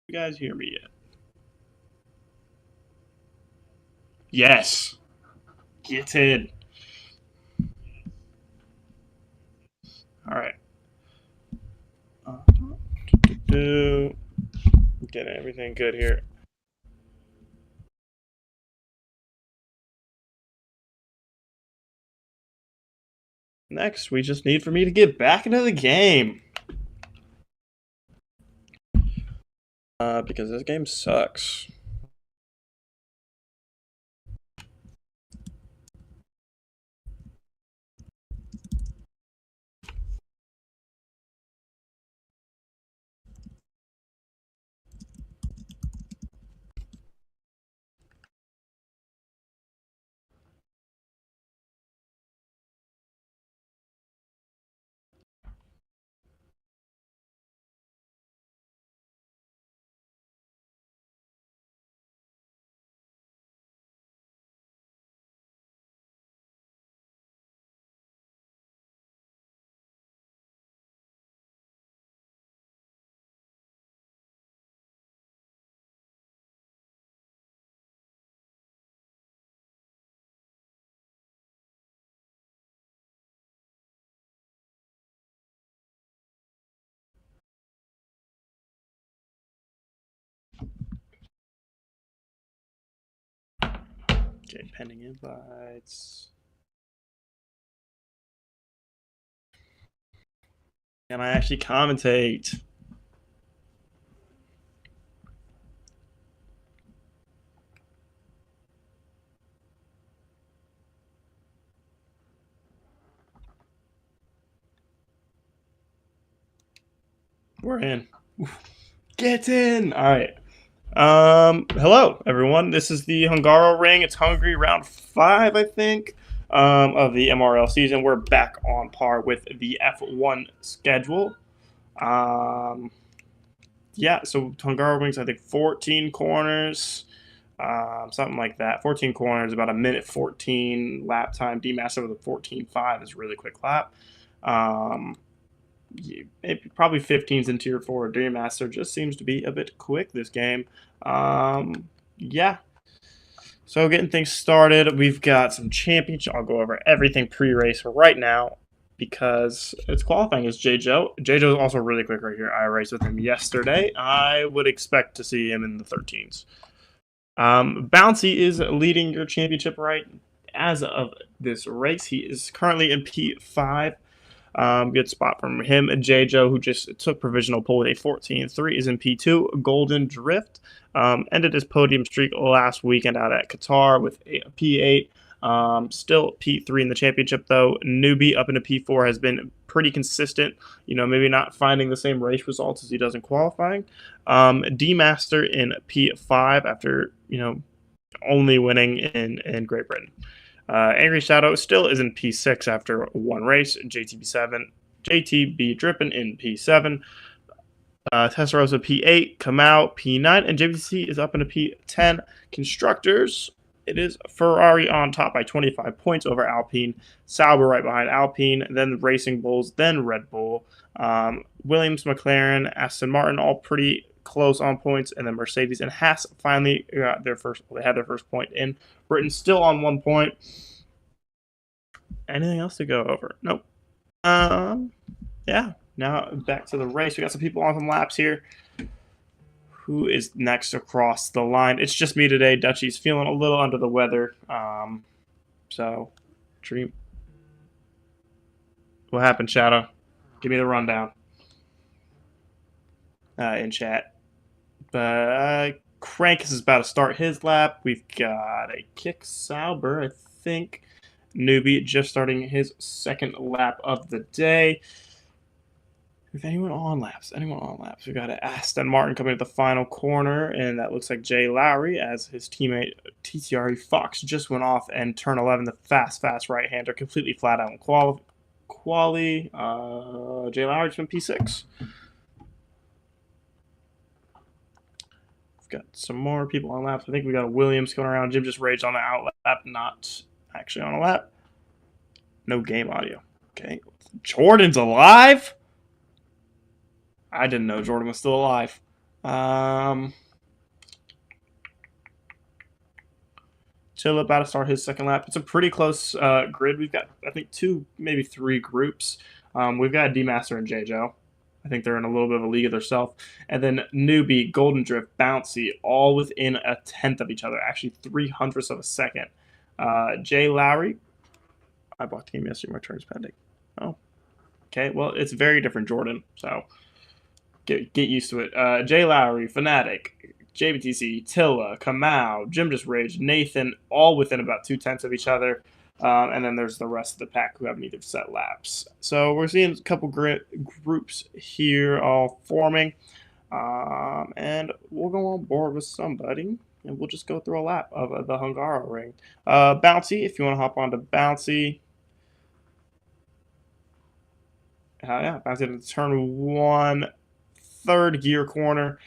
You guys hear me yet? Yes. Get in. All right. Getting everything good here. Next, we just need for me to get back into the game. Because this game sucks. Okay, pending invites. Can I actually commentate? We're in. Get in. All right. Hello everyone. This is the Hungaro Ring. It's Hungary round 5, I think, of the MRL season. We're back on par with the F1 schedule. Yeah, so Hungaro Rings, I think 14 corners, something like that. 14 corners, about a minute 14 lap time. D-Master with a 14.5 is a really quick lap. Probably 15s in Tier 4. Dream Master just seems to be a bit quick this game. Yeah. So getting things started, we've got some championship. I'll go over everything pre-race right now because it's qualifying as JJoh. JJoh is also really quick right here. I raced with him yesterday. I would expect to see him in the 13s. Bouncy is leading your championship right as of this race. He is currently in P5. Good spot from him. JJoh, who just took provisional pole with a 14.3, is in P2. Golden Drift ended his podium streak last weekend out at Qatar with a P8. Still P3 in the championship, though. Newbie up into P4 has been pretty consistent. Maybe not finding the same race results as he does in qualifying. D-Master in P5 after, only winning in Great Britain. Angry Shadow still is in P6 after one race. JTB Drippin in P7. Testarossa P8. Kamau P9. And JVC is up into P10. Constructors, it is Ferrari on top by 25 points over Alpine. Sauber right behind Alpine. Then Racing Bulls. Then Red Bull. Williams, McLaren, Aston Martin, all pretty close on points, and then Mercedes and Haas finally got their first. They had their first point in Britain, still on 1 point. Anything else to go over? Nope. Yeah. Now back to the race. We got some people on some laps here. Who is next across the line? It's just me today. Dutchie's feeling a little under the weather. So, Dream. What happened, Shadow? Give me the rundown. In chat. But Crankus is about to start his lap. We've got a Kick Sauber, I think. Newbie just starting his second lap of the day. If anyone on laps, we've got an Aston Martin coming to the final corner, and that looks like Jay Lowry as his teammate TCR Fox just went off, and turn 11, the fast right-hander, completely flat out in quali. Jay Lowry's been P6. Got some more people on laps. I think we got a Williams going around. Jim just raged on the out lap, not actually on a lap. No game audio. Okay. Jordan's alive? I didn't know Jordan was still alive. Chill about to start his second lap. It's a pretty close grid. We've got, I think, 2, maybe 3 groups. We've got D-Master and JJoh. I think they're in a little bit of a league of themselves. And then Newbie, Golden Drift, Bouncy, all within a tenth of each other. Actually, 300ths of a second. Jay Lowry. I bought the game yesterday. My turn's pending. Oh. Okay, well, it's very different, Jordan. So get used to it. Jay Lowry, Fnatic, JBTC, Tilla, Kamau, Jim Just Rage, Nathan, all within about 2/10 of each other. And then there's the rest of the pack who haven't either set laps. So we're seeing a couple groups here all forming. And we'll go on board with somebody. And we'll just go through a lap of the Hungaro ring. Bouncy, if you want to hop onto Bouncy. Yeah, Bouncy to turn 1, third gear corner.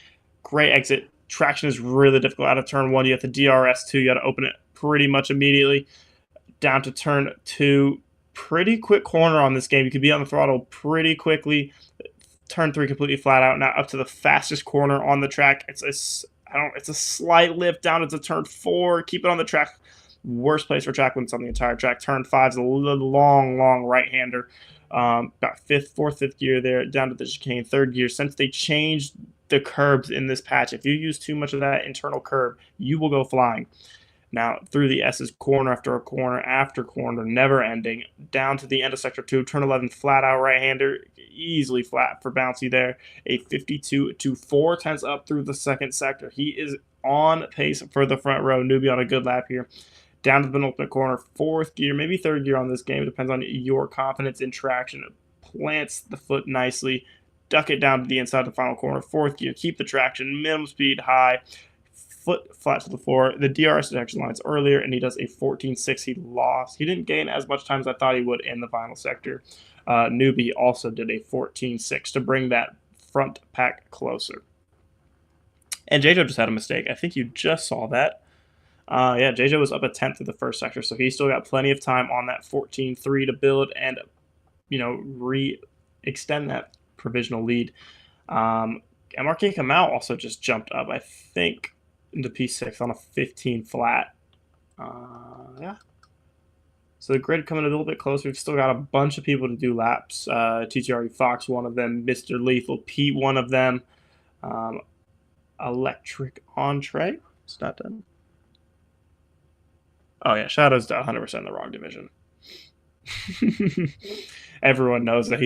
Great exit. Traction is really difficult out of turn 1. You have to DRS 2. You got to open it pretty much immediately. Down to turn 2. Pretty quick corner on this game. You could be on the throttle pretty quickly. Turn 3 completely flat out. Now up to the fastest corner on the track. It's a slight lift down into turn 4. Keep it on the track. Worst place for track when it's on the entire track. Turn 5 is a long right-hander. About fourth, fifth gear there, down to the chicane, third gear. Since they changed the curbs in this patch, if you use too much of that internal curb, you will go flying. Now, through the S's, corner after corner after corner, never ending, down to the end of Sector 2, turn 11, flat out right-hander, easily flat for Bouncy there. A 52 to 4/10 up through the second sector. He is on pace for the front row. Newbie on a good lap here. Down to the penultimate corner, fourth gear, maybe third gear on this game. It depends on your confidence in traction. Plants the foot nicely. Duck it down to the inside of the final corner. Fourth gear, keep the traction. Minimum speed high. Foot flat to the floor. The DRS detection lines earlier, and he does a 14.6. He lost. He didn't gain as much time as I thought he would in the final sector. Newbie also did a 14.6 to bring that front pack closer. And JJoh just had a mistake. I think you just saw that. Yeah, JJoh was up a 10th of the first sector, so he still got plenty of time on that 14.3 to build and, extend that provisional lead. MRK Kamau also just jumped up, I think, into P6 on a 15 flat. Yeah. So the grid coming a little bit closer. We've still got a bunch of people to do laps. TTR Fox, one of them. Mr. Lethal Pete, one of them. Electric Entree. It's not done. Oh, yeah, Shadow's 100% in the wrong division. Everyone knows that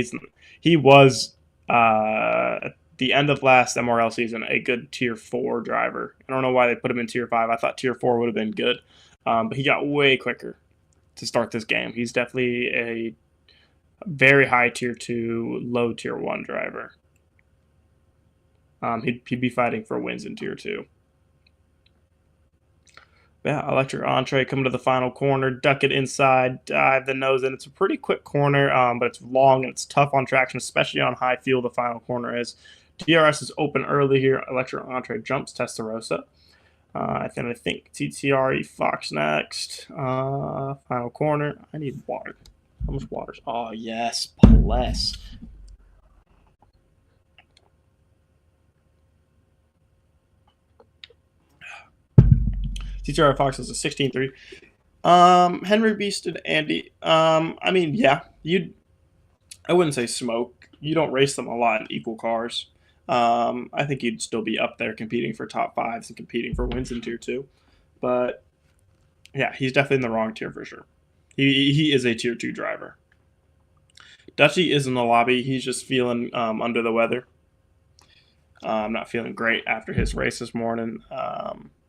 he was, at the end of last MRL season, a good Tier 4 driver. I don't know why they put him in Tier 5. I thought Tier 4 would have been good, but he got way quicker to start this game. He's definitely a very high Tier 2, low Tier 1 driver. He'd be fighting for wins in Tier 2. Yeah, Electric Entree coming to the final corner, duck it inside, dive the nose in. It's a pretty quick corner, but it's long and it's tough on traction, especially on high fuel. The final corner is. DRS is open early here. Electric Entree jumps Testarossa. I think TTR Fox next. Final corner. I need water. How much water? Oh, yes. Bless. TTR Fox is a 16-3. Henry Beast and Andy. I mean, yeah, I wouldn't say smoke. You don't race them a lot in equal cars. I think you'd still be up there competing for top 5s and competing for wins in Tier 2. But yeah, he's definitely in the wrong tier for sure. He is a Tier 2 driver. Dutchy is in the lobby. He's just feeling under the weather. Not feeling great after his race this morning.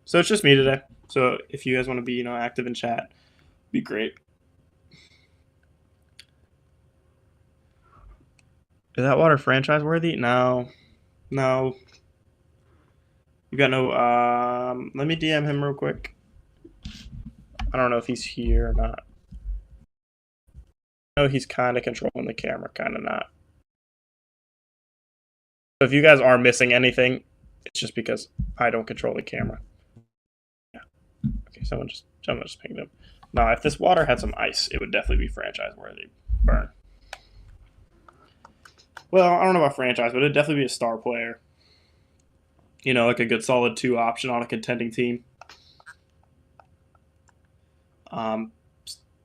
So it's just me today. So if you guys want to be, active in chat, be great. Is that water franchise worthy? No. You got no. Let me DM him real quick. I don't know if he's here or not. I know he's kind of controlling the camera, kind of not. So if you guys are missing anything, it's just because I don't control the camera. Okay, someone just pinged him. Now, if this water had some ice, it would definitely be franchise worthy. Burn. Well, I don't know about franchise, but it'd definitely be a star player. You know, like a good solid 2 option on a contending team.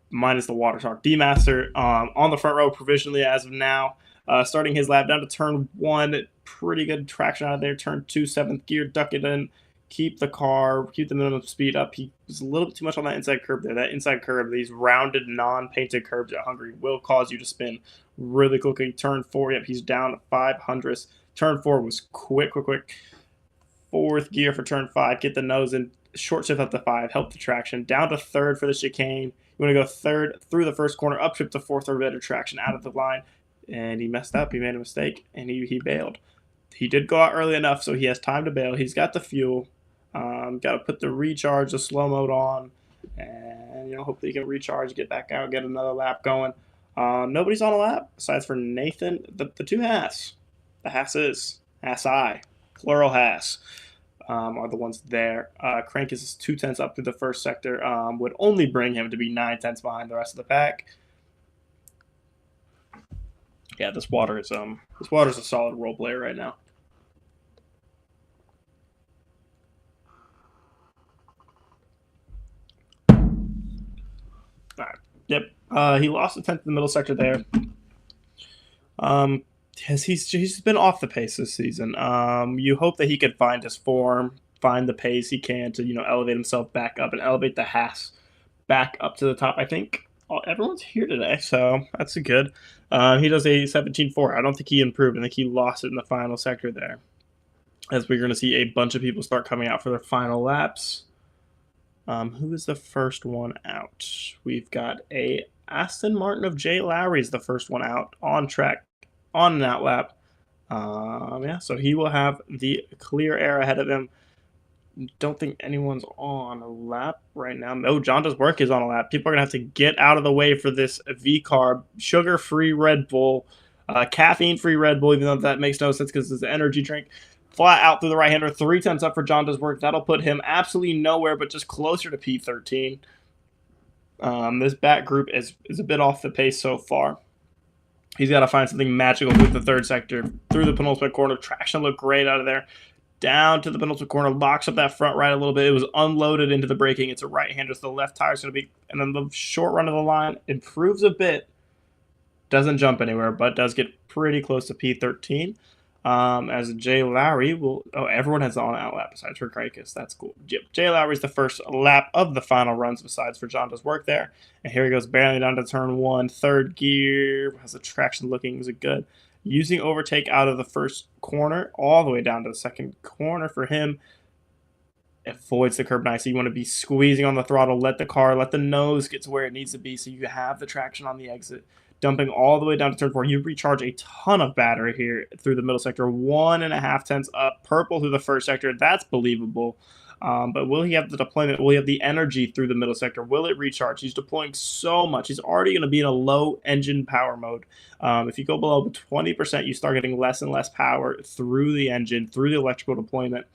Minus the Water Shark. D-Master on the front row provisionally as of now. Starting his lap down to turn 1. Pretty good traction out of there. Turn 2, 7th gear. Duck it in. Keep the car. Keep the minimum speed up. He was a little bit too much on that inside curb there. That inside curb, these rounded, non-painted curbs at Hungary will cause you to spin really quickly. Turn 4. Yep, he's down to 500ths. Turn 4 was quick. 4th gear for turn 5. Get the nose in. Short shift up to 5. Help the traction. Down to 3rd for the chicane. You want to go 3rd through the first corner. Up shift to 4th or better traction out of the line. And he messed up. He made a mistake. And he bailed. He did go out early enough, so he has time to bail. He's got the fuel. Got to put the recharge, the slow mode on. And, you know, hopefully he can recharge, get back out, get another lap going. Nobody's on a lap besides for Nathan. The 2 Haas. The Haases. Haas-I. Plural Haas. Are the ones there. Crank is 2 tenths up through the first sector. Would only bring him to be 9 tenths behind the rest of the pack. Yeah, this water is a solid role player right now. All right. Yep. He lost a tenth in the middle sector there. He's been off the pace this season. You hope that he could find his form, find the pace he can to, you know, elevate himself back up and elevate the Haas back up to the top. I think everyone's here today, so that's good. He does a 17.4. I don't think he improved. I think he lost it in the final sector there. As we're going to see a bunch of people start coming out for their final laps. Who is the first one out? We've got a Aston Martin of Jay Lowry is the first one out on track on that lap. Yeah, so he will have the clear air ahead of him. Don't think anyone's on a lap right now. No, JJoh Work is on a lap. People are going to have to get out of the way for this V-Carb, sugar-free Red Bull, caffeine-free Red Bull, even though that makes no sense because it's an energy drink. Flat out through the right-hander, 3 tenths up for JJoh Work. That'll put him absolutely nowhere but just closer to P13. This back group is a bit off the pace so far. He's got to find something magical with the third sector. Through the penultimate corner. Traction looked great out of there. Down to the penultimate corner. Locks up that front right a little bit. It was unloaded into the braking. It's a right-hander, so the left tire is going to be... And then the short run of the line improves a bit. Doesn't jump anywhere, but does get pretty close to P13. As Jay Lowry will... Oh, everyone has on out lap besides for Krakus. That's cool. Yep. Jay Lowry's the first lap of the final runs besides for JJoh's Work there. And here he goes barely down to turn 1. 3rd gear. Has the traction looking. Is it good? Using overtake out of the first corner all the way down to the second corner for him. Avoids the curb nicely. You want to be squeezing on the throttle. Let the nose get to where it needs to be so you have the traction on the exit. Dumping all the way down to turn 4. You recharge a ton of battery here through the middle sector. 1.5 tenths up. Purple through the first sector. That's believable. But will he have the deployment? Will he have the energy through the middle sector? Will it recharge? He's deploying so much. He's already going to be in a low engine power mode. If you go below 20%, you start getting less and less power through the engine, through the electrical deployment.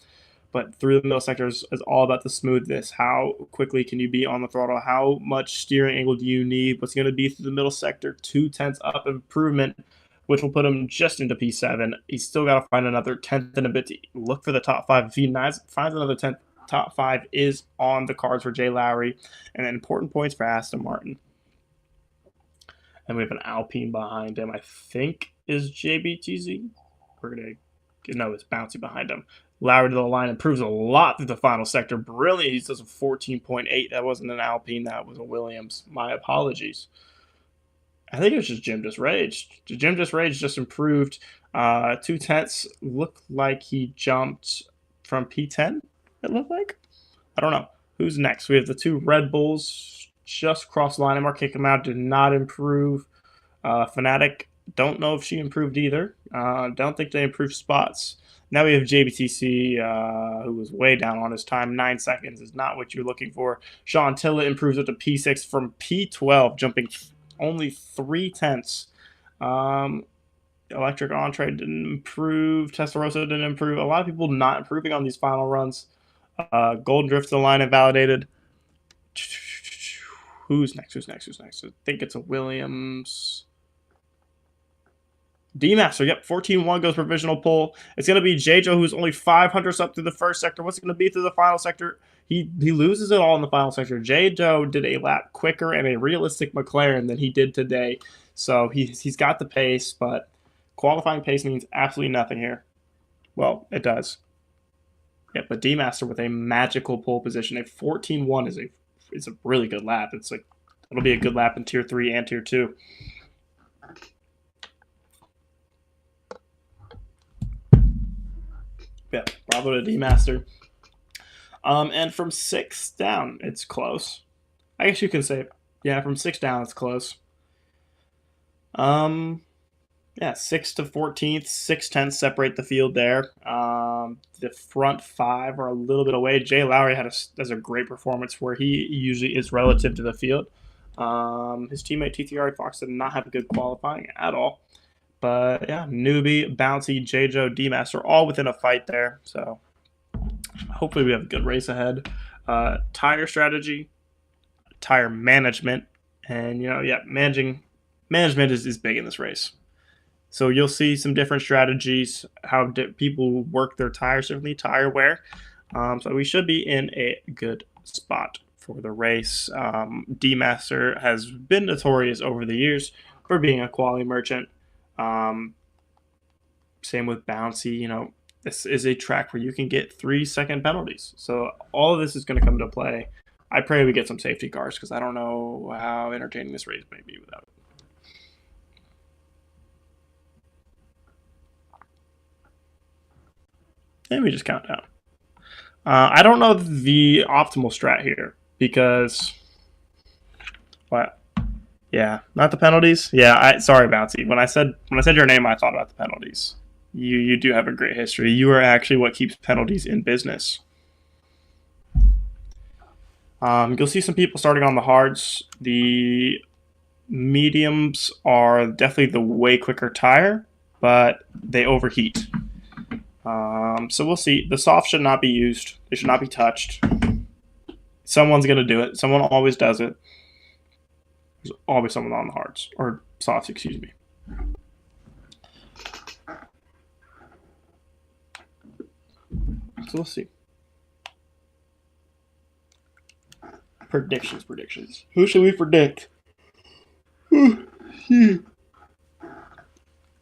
But through the middle sector is all about the smoothness. How quickly can you be on the throttle? How much steering angle do you need? What's going to be through the middle sector? 2 tenths up improvement, which will put him just into P7. He's still got to find another 10th and a bit to look for the top 5. If he finds another 10th, top 5 is on the cards for Jay Lowry. And then important points for Aston Martin. And we have an Alpine behind him, I think is JBTZ. No, it's Bouncy behind him. Lowry to the line improves a lot through the final sector. Brilliant. He does a 14.8. That wasn't an Alpine. That was a Williams. My apologies. I think it was just Jim Just Raged. Jim Just Raged just improved 2 tenths. Looked like he jumped from P10, it looked like. I don't know. Who's next? We have the 2 Red Bulls just crossed the line. MR kicked him out. Did not improve. Fnatic, don't know if she improved either. Don't think they improved spots. Now we have JBTC, who was way down on his time. 9 seconds is not what you're looking for. Sean Tilla improves up to P6 from P12, jumping only 3 tenths. Electric Entree didn't improve. Testarossa didn't improve. A lot of people not improving on these final runs. Golden Drift to the line invalidated. Who's next? I think it's a Williams. D-Master, yep, 14-1 goes provisional pull. It's going to be JJoh, who's only 500s up through the first sector. What's it going to be through the final sector? He loses it all in the final sector. JJoh did a lap quicker and a realistic McLaren than he did today. So he's got the pace, but qualifying pace means absolutely nothing here. Well, it does. Yeah, but D-Master with a magical pole position. A 14-1 is a really good lap. It'll be a good lap in Tier 3 and Tier 2. Yeah, bravo to D-Master. And from 6 down, it's close. I guess you can say, yeah, from 6 down, it's close. Yeah, 6 to 14th, 6/10 separate the field there. The front 5 are a little bit away. Jay Lowry has a great performance where he usually is relative to the field. His teammate TTR Fox did not have a good qualifying at all. But yeah, Newbie, Bouncy, JJoh, D-Master, all within a fight there. So hopefully we have a good race ahead. Tire strategy, tire management, and management is big in this race. So you'll see some different strategies, how people work their tires differently, tire wear. So we should be in a good spot for the race. D-Master has been notorious over the years for being a quality merchant. Same with Bouncy. This is a track where you can get 3-second penalties. So all of this is going to come into play. I pray we get some safety cars because I don't know how entertaining this race may be without it. And we just count down. I don't know the optimal strat here because what? Yeah, not the penalties. Yeah, sorry, Bouncy. When I said your name, I thought about the penalties. You do have a great history. You are actually what keeps penalties in business. You'll see some people starting on the hards. The mediums are definitely the way quicker tire, but they overheat. So we'll see. The soft should not be used. It should not be touched. Someone's going to do it. Someone always does it. There's always someone on the hards. Or softs, excuse me. So we'll see. Predictions. Who should we predict?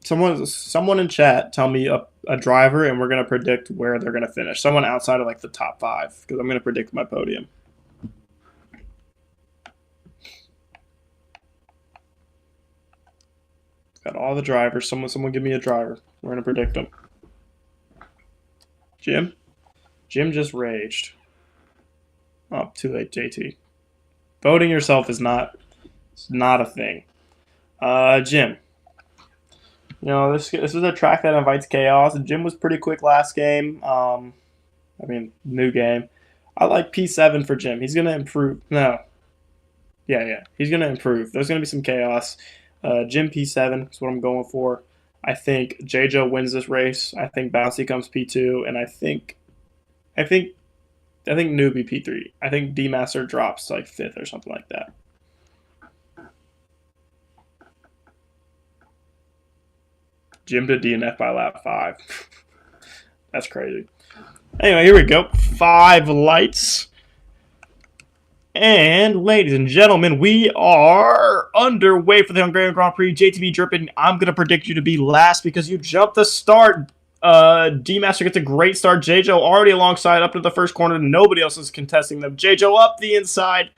Someone in chat tell me a driver, and we're going to predict where they're going to finish. Someone outside of the top 5, because I'm going to predict my podium. Got all the drivers. Someone give me a driver. We're going to predict them. Jim just raged. Oh, too late, JT. Voting yourself is not a thing. Jim. This is a track that invites chaos. And Jim was pretty quick last game. New game. I like P7 for Jim. He's going to improve. No. Yeah. He's going to improve. There's going to be some chaos. Jim P7 is what I'm going for. I think JJoh wins this race. I think Bouncy comes P2. And I think Newbie P3. I think D-Master drops 5th or something like that. Jim to DNF by lap 5. That's crazy. Anyway, here we go. 5 lights. And ladies and gentlemen, we are underway for the Hungarian Grand Prix. JTV Drippin', I'm going to predict you to be last because you jumped the start. D-Master gets a great start. JJoh already alongside up to the first corner. Nobody else is contesting them. JJoh up the inside.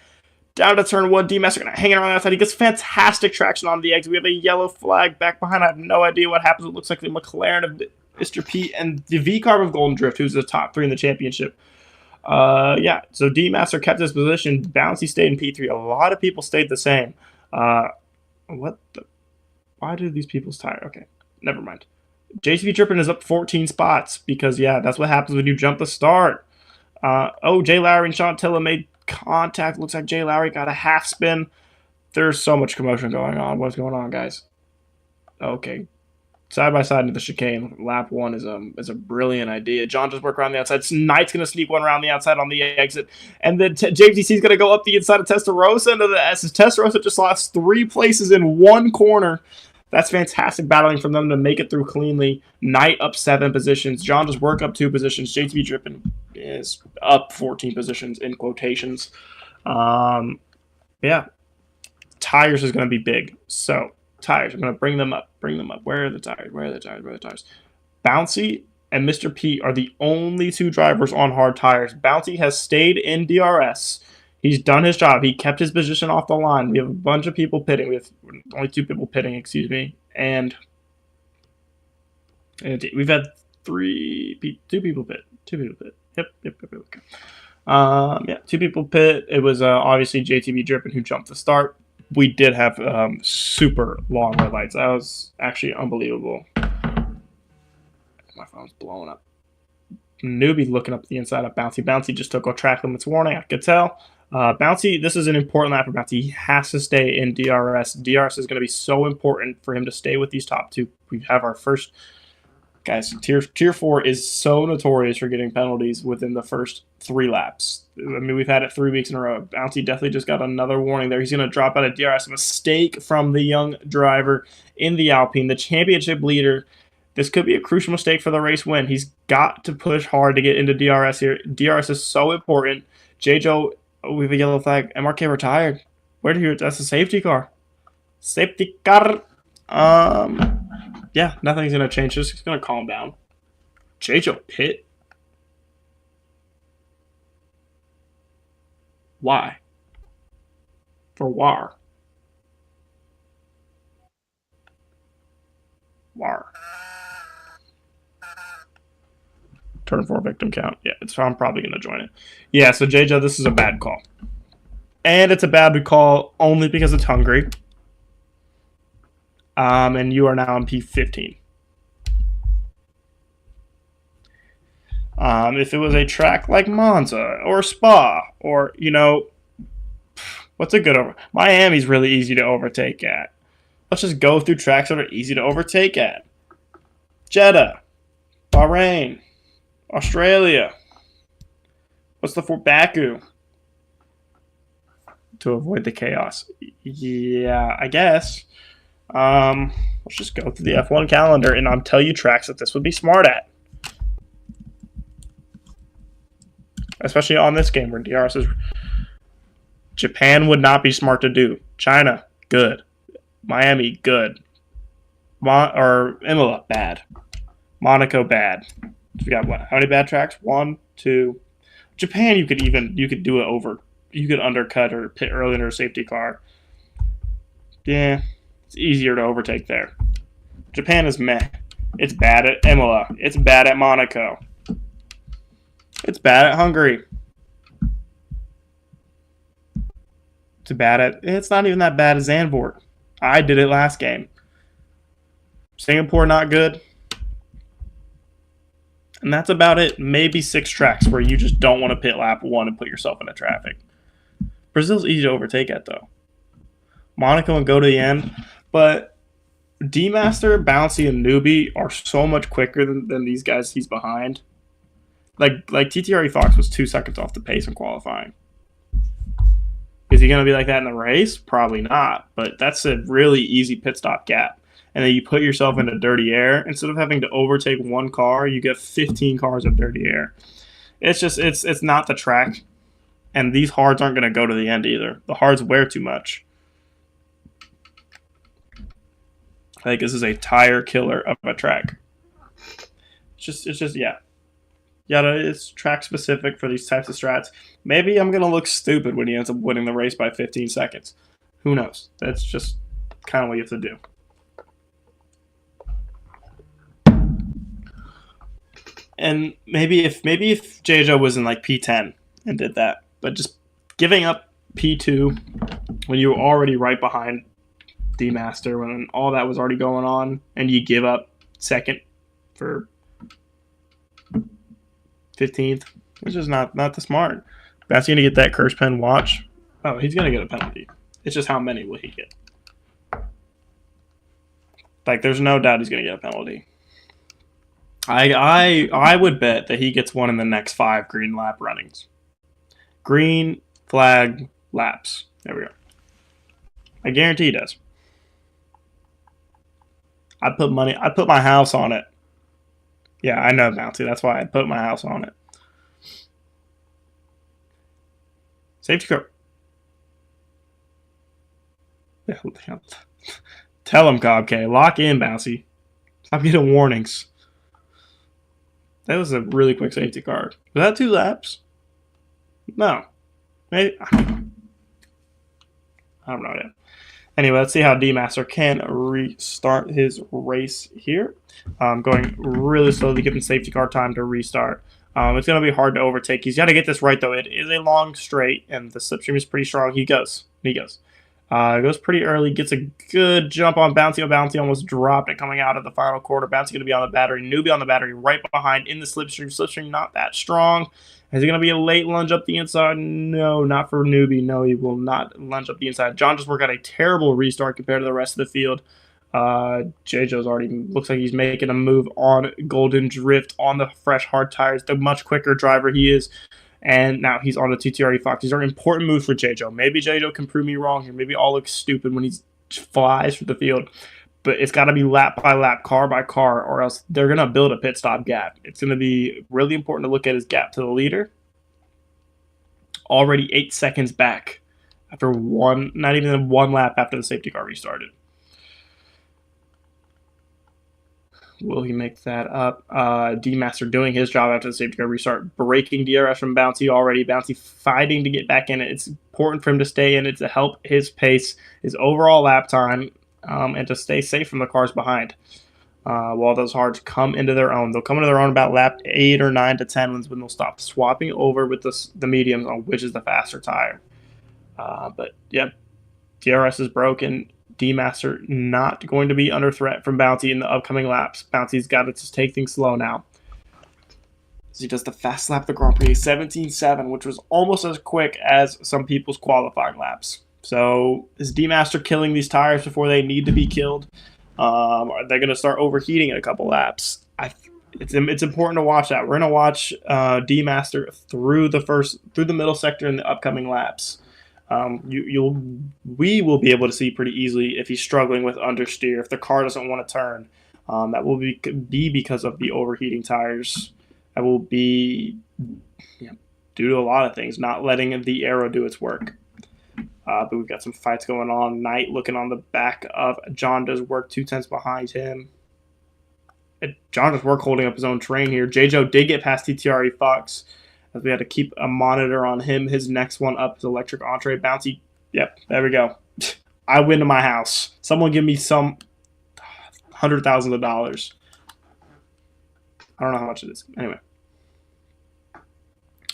Down to turn 1, D-Master going to hang around the outside. He gets fantastic traction on the exit. We have a yellow flag back behind. I have no idea what happens. It looks like the McLaren of Mr. P and the V-Carb of Golden Drift, who's the top 3 in the championship. So D-Master kept his position. Bouncy stayed in P3. A lot of people stayed the same. Why do these people's tire? Okay, never mind. JTV Drippin' is up 14 spots because, that's what happens when you jump the start. Jay Lowry and Chantilla made contact. Looks like Jay Lowry got a half spin. There's so much commotion going on. What's going on, guys? Okay. Side by side into the chicane. Lap 1 is a brilliant idea. John just work around the outside. Knight's going to sneak one around the outside on the exit. And then JTC is going to go up the inside of Testarossa into the S. Testarossa just lost 3 places in 1 corner. That's fantastic battling from them to make it through cleanly. Knight up 7 positions. John just work up 2 positions. JTB Drippin is up 14 positions in quotations. Yeah. Tires is going to be big. So, tires. I'm going to bring them up. Where are the tires? Where are the tires? Bouncy and Mr. P are the only 2 drivers on hard tires. Bouncy has stayed in DRS. He's done his job. He kept his position off the line. We have a bunch of people pitting. We have only 2 people pitting, excuse me. And we've had 2 people pit. 2 people pit. Yep. Okay. Yeah, 2 people pit. It was obviously JTB Drippin who jumped the start. We did have super long red lights. That was actually unbelievable. My phone's blowing up. Newbie looking up the inside of Bouncy. Bouncy just took a track limits warning. I could tell. Bouncy, this is an important lap for Bouncy. He has to stay in DRS. DRS is going to be so important for him to stay with these top 2. We have our first... Guys, tier 4 is so notorious for getting penalties within the first 3 laps. I mean, we've had it 3 weeks in a row. Bouncy definitely just got another warning there. He's going to drop out of DRS. A mistake from the young driver in the Alpine, the championship leader. This could be a crucial mistake for the race win. He's got to push hard to get into DRS here. DRS is so important. JJoh, we have a yellow flag. MRK retired. Where do you? That's a safety car. Safety car. Yeah, nothing's gonna change. Just gonna calm down. JJoh pit. Why? For war. War. Turn 4 victim count. Yeah, I'm probably gonna join it. Yeah, so JJoh, this is a bad call. And it's a bad call only because it's Hungary. And you are now in P15. If it was a track like Monza or Spa or, what's a good over? Miami's really easy to overtake at. Let's just go through tracks that are easy to overtake at. Jeddah, Bahrain, Australia. What's the for Baku? To avoid the chaos. Yeah, I guess. Let's just go through the F1 calendar and I'll tell you tracks that this would be smart at. Especially on this game where DRS is... Japan would not be smart to do. China, good. Miami, good. Imola, bad. Monaco, bad. So we got what? How many bad tracks? 1, 2. Japan, you could do it over. You could undercut or pit early in a safety car. Yeah, it's easier to overtake there. Japan is meh. It's bad at Imola. It's bad at Monaco. It's bad at Hungary. It's not even that bad at Zandvoort. I did it last game. Singapore, not good. And that's about it. Maybe 6 tracks where you just don't want to pit lap 1 and put yourself into traffic. Brazil's easy to overtake at, though. Monaco and go to the end. But D-Master, Bouncy, and Newbie are so much quicker than these guys he's behind. Like TTRE Fox was 2 seconds off the pace in qualifying. Is he going to be like that in the race? Probably not. But that's a really easy pit stop gap. And then you put yourself into dirty air. Instead of having to overtake 1 car, you get 15 cars of dirty air. It's just, it's not the track. And these hards aren't going to go to the end either. The hards wear too much. I think this is a tire killer of a track. It's just yeah. Yeah, it's track specific for these types of strats. Maybe I'm going to look stupid when he ends up winning the race by 15 seconds. Who knows? That's just kind of what you have to do. And maybe if JJoh was in like P10 and did that, but just giving up P2 when you were already right behind D-Master, when all that was already going on, and you give up second for 15th, it's just not the smart. That's going to get that curse pen. Watch. Oh, he's going to get a penalty. It's just how many will he get? Like, there's no doubt he's going to get a penalty. I would bet that he gets one in the next 5 green lap runnings. Green flag laps. There we go. I guarantee he does. I put money. I put my house on it. Yeah, I know, Bouncy. That's why I put my house on it. Safety car. Tell him, Cobb K. Lock in, Bouncy. Stop getting warnings. That was a really quick safety car. Was that 2 laps? No. Maybe. I don't know yet. Anyway, let's see how D-Master can restart his race here. Going really slowly, giving safety car time to restart. It's going to be hard to overtake. He's got to get this right, though. It is a long straight, and the slipstream is pretty strong. He goes. Goes pretty early, gets a good jump on Bouncy. Bouncy almost dropped it coming out of the final quarter. Bouncy going to be on the battery. Newbie on the battery right behind in the slipstream. Slipstream not that strong. Is it going to be a late lunge up the inside? No, not for Newbie. No, he will not lunge up the inside. John just worked out a terrible restart compared to the rest of the field. JJoh's already looks like he's making a move on Golden Drift on the fresh hard tires. The much quicker driver he is. And now he's on the TTRE Fox. These are important moves for JJoh. Maybe JJoh can prove me wrong here. Maybe I'll look stupid when he flies through the field. But it's got to be lap by lap, car by car, or else they're going to build a pit stop gap. It's going to be really important to look at his gap to the leader. Already 8 seconds back after not even 1 lap after the safety car restarted. Will he make that up? D-Master doing his job after the safety car restart. Breaking DRS from Bouncy already. Bouncy fighting to get back in it. It's important for him to stay in it to help his pace, his overall lap time, and to stay safe from the cars behind. While those hards come into their own. They'll come into their own about lap 8 or 9 to 10 when they'll stop swapping over with the mediums on which is the faster tire. But, yep, DRS is broken. D-Master not going to be under threat from Bouncy in the upcoming laps. Bouncy's got to just take things slow now. So he does the fast lap of the Grand Prix, 17.7, which was almost as quick as some people's qualifying laps. So is D-Master killing these tires before they need to be killed? Are they going to start overheating in a couple laps? It's important to watch that. We're going to watch D-Master through the middle sector in the upcoming laps. We will be able to see pretty easily if he's struggling with understeer, if the car doesn't want to turn. That will be because of the overheating tires. That will be due to a lot of things, not letting the aero do its work. But we've got some fights going on. Knight looking on the back of John does work 2/10 behind him. John does work holding up his own train here. JJoh did get past TTRE Fox. As we had to keep a monitor on him. His next one up is Electric Entree. Bouncy. Yep, there we go. I win to my house. Someone give me some $100,000 of dollars. I don't know how much it is. Anyway.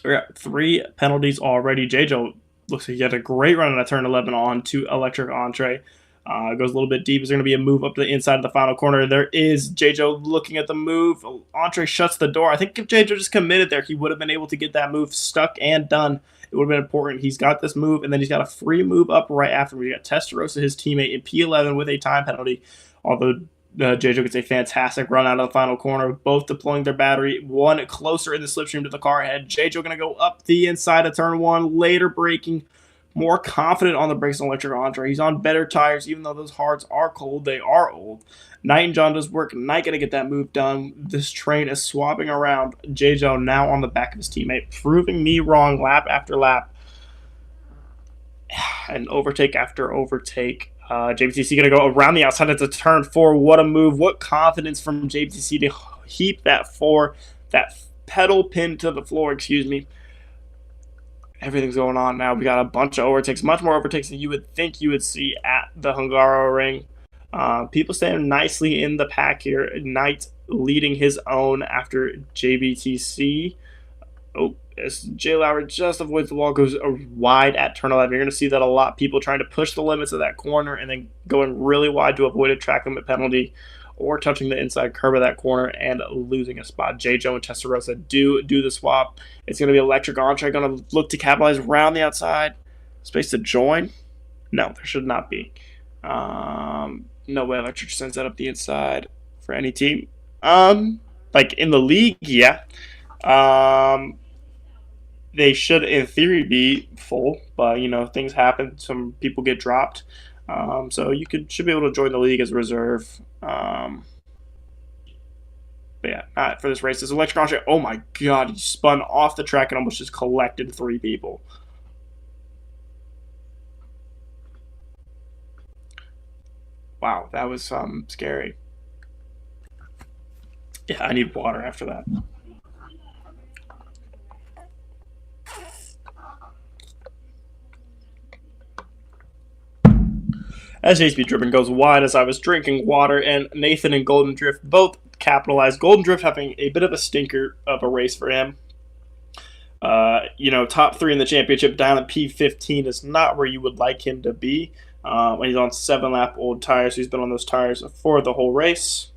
We got 3 penalties already. JJoh looks like he had a great run on a turn 11 on to Electric Entree. Goes a little bit deep. Is there going to be a move up to the inside of the final corner? There is. JJoh looking at the move. Entree shuts the door. I think if JJoh just committed there, he would have been able to get that move stuck and done. It would have been important. He's got this move, and then he's got a free move up right after. We got Testarossa, his teammate, in P11 with a time penalty. Although JJoh gets a fantastic run out of the final corner, both deploying their battery. One closer in the slipstream to the car ahead. JJoh going to go up the inside of turn 1, later braking. More confident on the brakes on Electric Entree. He's on better tires, even though those hards are cold. They are old. Knight and John does work. Knight going to get that move done. This train is swapping around. JJoh now on the back of his teammate, proving me wrong lap after lap. And overtake after overtake. JBTC going to go around the outside into turn 4. What a move. What confidence from JBTC to heap that pedal pin to the floor, excuse me. Everything's going on now. We got a bunch of overtakes, much more overtakes than you would think you would see at the Hungaroring. People staying nicely in the pack here. Knight leading his own after JBTC. Oh, as J. Lauer just avoids the wall, goes wide at turn 11. You're going to see that a lot. People trying to push the limits of that corner and then going really wide to avoid a track limit penalty, or touching the inside curb of that corner and losing a spot. JJoh and Testarossa do the swap. It's going to be Electric Entree going to look to capitalize around the outside. Space to join? No, there should not be. No way Electric sends that up the inside for any team. Like in the league, yeah. They should, in theory, be full, but, things happen. Some people get dropped. So you should be able to join the league as a reserve. But yeah, not for this race. This electric contract. Oh my god, he spun off the track and almost just collected 3 people. Wow, that was scary. Yeah, I need water after that. As HB Driven goes wide as I was drinking water, and Nathan and Golden Drift both capitalized. Golden Drift having a bit of a stinker of a race for him. Top 3 in the championship down at P15 is not where you would like him to be. When he's on 7-lap old tires, he's been on those tires for the whole race.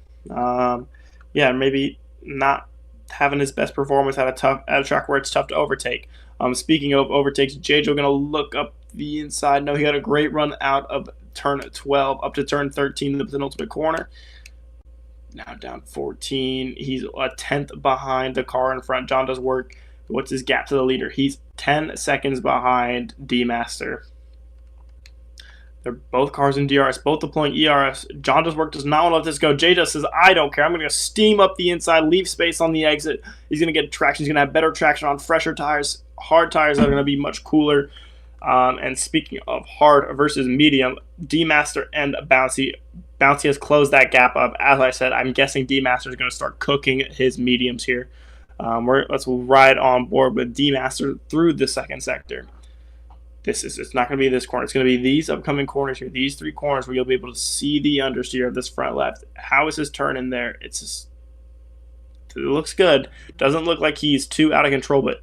Maybe not having his best performance at a track where it's tough to overtake. Speaking of overtakes, JJoh going to look up the inside. No, he had a great run out of turn 12 up to turn 13, the penultimate corner. Now down 14. He's a 10th behind the car in front. John does work. What's his gap to the leader? He's 10 seconds behind D-Master. They're both cars in DRS, both deploying ERS. John does work, does not want to let this go. JJoh says, I don't care. I'm going to steam up the inside, leave space on the exit. He's going to get traction. He's going to have better traction on fresher tires. Hard tires are going to be much cooler. And speaking of hard versus medium, D-Master and Bouncy. Bouncy has closed that gap up. As I said, I'm guessing D-Master is going to start cooking his mediums here. Let's ride on board with D-Master through the second sector. It's not going to be this corner. It's going to be these upcoming corners here. These 3 corners where you'll be able to see the understeer of this front left. How is his turn in there? It looks good. Doesn't look like he's too out of control, but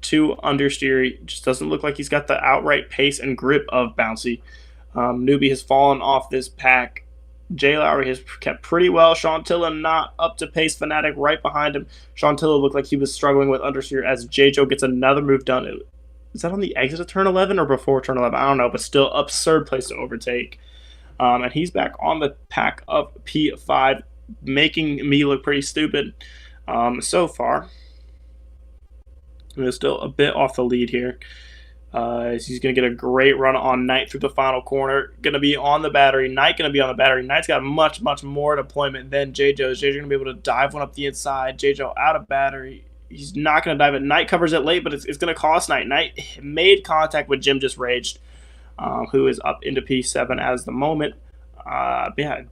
too understeery. Just doesn't look like he's got the outright pace and grip of Bouncy. Newbie has fallen off this pack. Jay Lowry has kept pretty well. Chantilla not up to pace. Fanatic right behind him. Chantilla looked like he was struggling with understeer as JJoh gets another move done. Is that on the exit of turn 11 or before turn 11? I don't know, but still absurd place to overtake. And he's back on the pack of P5, making me look pretty stupid so far. He's still a bit off the lead here. He's going to get a great run on Knight through the final corner. Going to be on the battery. Knight going to be on the battery. Knight's got much, much more deployment than JJoh's. JJoh's going to be able to dive one up the inside. JJoh out of battery. He's not going to dive it. Knight covers it late, but it's going to cost Knight. Knight made contact with Jim Just Raged, who is up into P7 as the moment.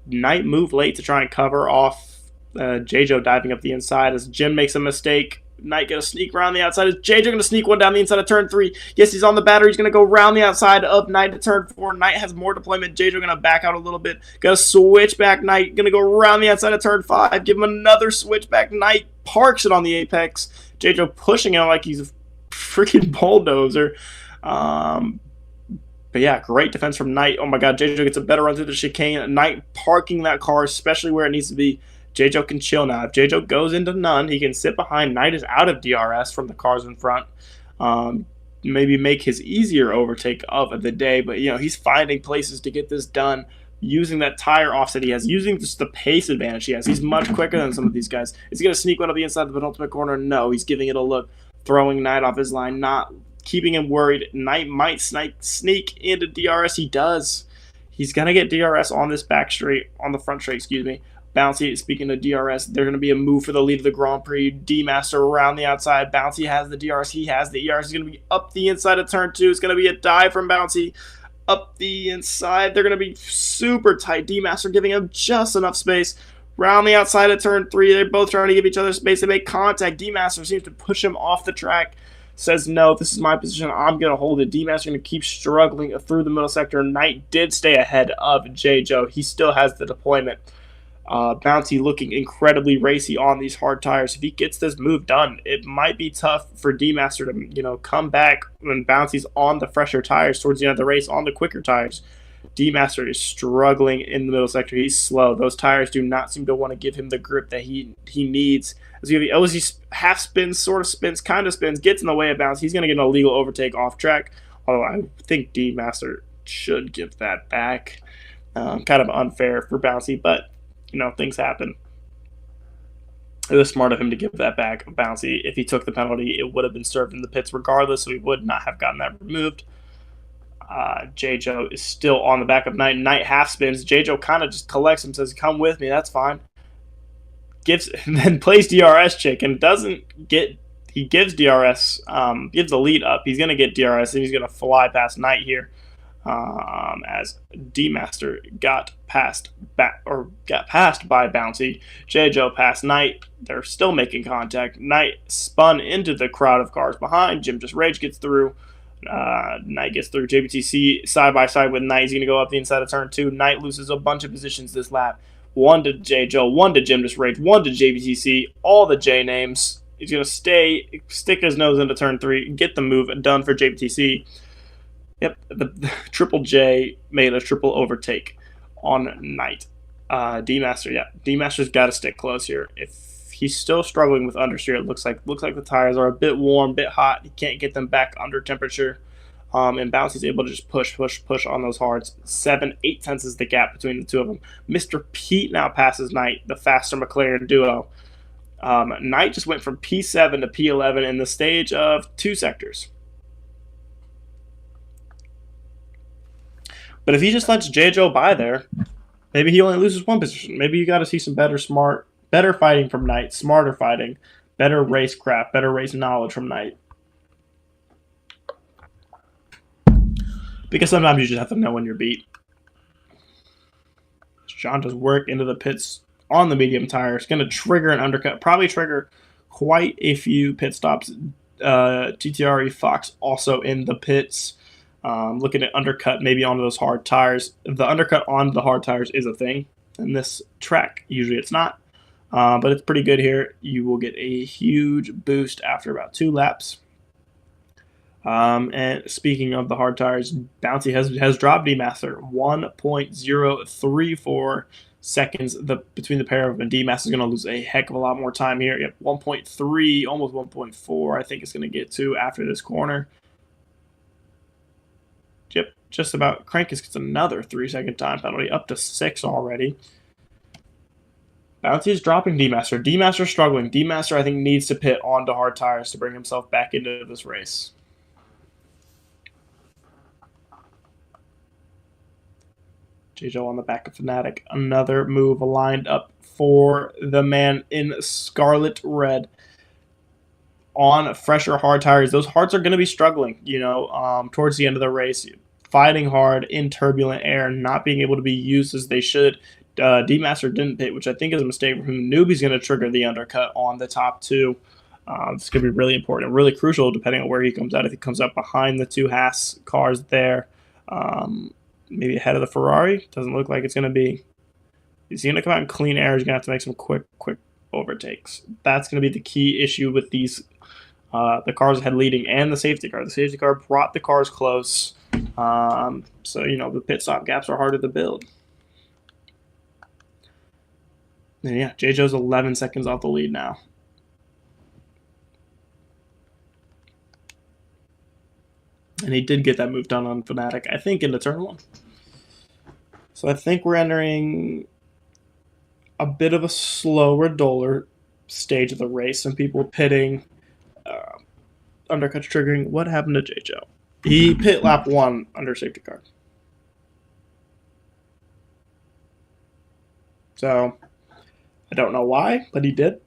Knight moved late to try and cover off JJoh diving up the inside as Jim makes a mistake. Knight going to sneak around the outside. Is JJoh going to sneak one down the inside of turn 3? Yes, he's on the battery. He's going to go around the outside of Knight to turn 4. Knight has more deployment. JJoh going to back out a little bit. Going to switch back. Knight going to go around the outside of turn 5. Give him another switch back. Knight parks it on the apex. JJoh pushing it like he's a freaking bulldozer. But yeah, great defense from Knight. Oh my god, JJoh gets a better run through the chicane. Knight parking that car, especially where it needs to be. JJoh can chill now. If JJoh goes into none, he can sit behind. Knight is out of DRS from the cars in front. Maybe make his easier overtake of the day. But, he's finding places to get this done using that tire offset he has, using just the pace advantage he has. He's much quicker than some of these guys. Is he going to sneak one up the inside of the penultimate corner? No, he's giving it a look. Throwing Knight off his line, not keeping him worried. Knight might sneak into DRS. He does. He's going to get DRS on this back straight, on the front straight, excuse me. Bouncy, speaking of DRS, they're going to be a move for the lead of the Grand Prix. D-Master around the outside. Bouncy has the DRS. He has the ERS. He's going to be up the inside of turn 2. It's going to be a dive from Bouncy. Up the inside. They're going to be super tight. D-Master giving him just enough space. Round the outside of turn 3. They're both trying to give each other space. They make contact. D-Master seems to push him off the track. Says, no, this is my position. I'm going to hold it. D-Master going to keep struggling through the middle sector. Knight did stay ahead of JJoh. He still has the deployment. Bouncy looking incredibly racy on these hard tires. If he gets this move done, it might be tough for D-Master to, come back when Bouncy's on the fresher tires towards the end of the race, on the quicker tires. D-Master is struggling in the middle sector. He's slow. Those tires do not seem to want to give him the grip that he needs. As he half spins, sort of spins, kind of spins, gets in the way of Bouncy. He's going to get an illegal overtake off track, although I think D-Master should give that back. Kind of unfair for Bouncy, but things happen. It was smart of him to give that back. Bouncy, if he took the penalty, it would have been served in the pits regardless, so he would not have gotten that removed. JJoh is still on the back of Knight. Knight half spins. JJoh kind of just collects him, says, "Come with me, that's fine." Gives and then plays DRS check and doesn't get. He gives DRS, gives the lead up. He's gonna get DRS and he's gonna fly past Knight here. As D-Master got passed by Bouncy. JJoh passed Knight. They're still making contact. Knight spun into the crowd of cars behind. Jim Just Rage gets through. Knight gets through. JBTC side by side with Knight. He's going to go up the inside of turn 2. Knight loses a bunch of positions this lap. 1 to JJoh, 1 to Jim Just Rage, 1 to JBTC. All the J names. He's going to stick his nose into turn 3, get the move done for JBTC. Yep, the Triple J made a triple overtake on Knight. D-Master, yeah. D-Master's got to stick close here. If he's still struggling with understeer, it looks like the tires are a bit warm, a bit hot. He can't get them back under temperature. And Bouncy's able to just push on those hards. 7-8 tenths is the gap between the two of them. Mr. Pete now passes Knight, the faster McLaren duo. Knight just went from P7 to P11 in the stage of 2 sectors. But if he just lets JJoh by there, maybe he only loses 1 position. Maybe you got to see some better fighting from Knight, smarter fighting, better racecraft, better race knowledge from Knight. Because sometimes you just have to know when you're beat. John does work into the pits on the medium tire. It's going to trigger an undercut, probably trigger quite a few pit stops. TTRE Fox also in the pits. Looking at undercut maybe onto those hard tires. The undercut on the hard tires is a thing in this track. Usually it's not, but it's pretty good here. You will get a huge boost after about 2 laps. And speaking of the hard tires, Bouncy has dropped D-Master 1.034 seconds between the pair of them. And D-Master is going to lose a heck of a lot more time here. Yep, 1.3, almost 1.4 I think it's going to get to after this corner. Yep, just about. Crankus gets another 3-second time penalty, up to 6 already. Bouncy is dropping D-Master. D-Master struggling. D-Master, I think, needs to pit onto hard tires to bring himself back into this race. JJoh on the back of Fnatic. Another move lined up for the man in scarlet red. On fresher hard tires, those hards are going to be struggling, towards the end of the race. Fighting hard in turbulent air, not being able to be used as they should. D-Master didn't pit, which I think is a mistake for him. Newbie's going to trigger the undercut on the top 2. It's going to be really important and really crucial depending on where he comes out. If he comes up behind the 2 Haas cars there, maybe ahead of the Ferrari, doesn't look like it's going to be. He's going to come out in clean air. He's going to have to make some quick overtakes. That's going to be the key issue with these. The cars ahead leading and the safety car. The safety car brought the cars close. So, the pit stop gaps are harder to build. And yeah, JJoh's 11 seconds off the lead now. And he did get that move done on Fnatic, I think, into turn 1. So I think we're entering a bit of a slower, duller stage of the race. Some people pitting, undercuts triggering. What happened to JJoh? He pit lap 1 under safety car. So I don't know why, but he did.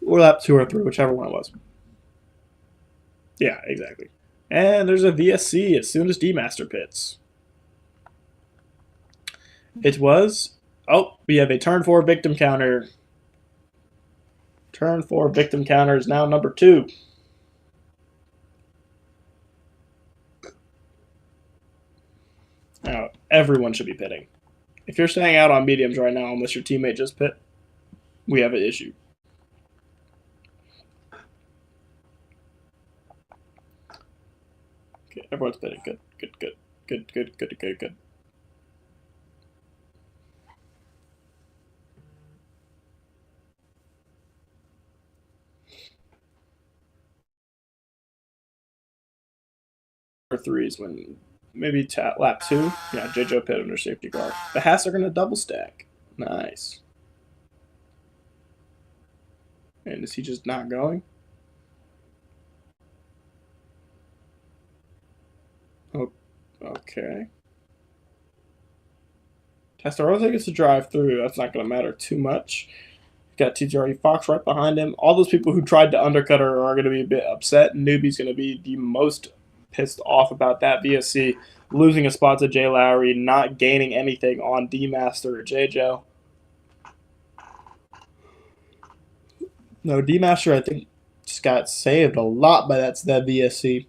Or lap 2 or 3, whichever one it was. Yeah, exactly. And there's a VSC as soon as D-Master pits. It was... Oh, we have a turn 4 victim counter. Turn 4 victim counter is now number 2. Now, everyone should be pitting. If you're staying out on mediums right now, unless your teammate just pit, we have an issue. Okay, everyone's pitting. Good. Or 3s when maybe lap 2. Yeah, JJoh pit under safety car. The Haas are going to double stack. Nice. And is he just not going? Okay. Testarossa gets to drive through. That's not going to matter too much. Got TTRE Fox right behind him. All those people who tried to undercut her are going to be a bit upset. Newbie's going to be the most pissed off about that. VSC losing a spot to Jay Lowry, not gaining anything on D-Master or JJoh. No, D-Master, I think, just got saved a lot by that VSC.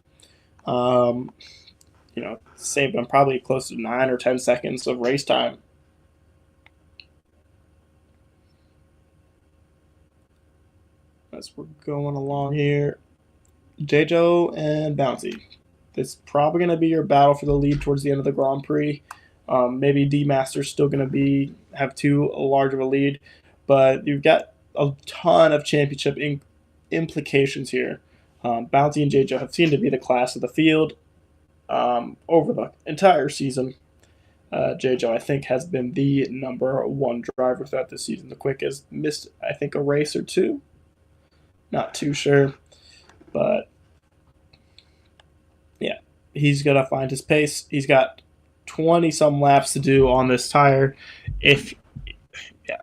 Saved him probably close to 9 or 10 seconds of race time. As we're going along here, JJoh and Bouncy. This is probably going to be your battle for the lead towards the end of the Grand Prix. Maybe D-Master's still going to have too large of a lead, but you've got a ton of championship implications here. Bouncy and JJoh have seemed to be the class of the field over the entire season. JJoh, I think, has been the #1 driver throughout the season. The quickest missed, I think, a race or two. Not too sure, but yeah, he's going to find his pace. He's got 20-some laps to do on this tire. If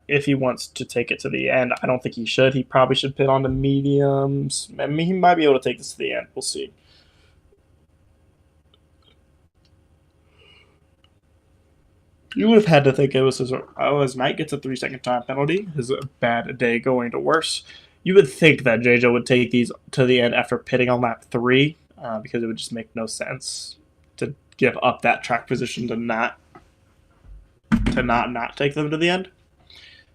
he wants to take it to the end, I don't think he should. He probably should pit on the mediums. I mean, he might be able to take this to the end. We'll see. You would have had to think it was as Knight gets a 3-second time penalty. His bad day going to worse. You would think that JJoh would take these to the end after pitting on lap 3, because it would just make no sense to give up that track position to not take them to the end.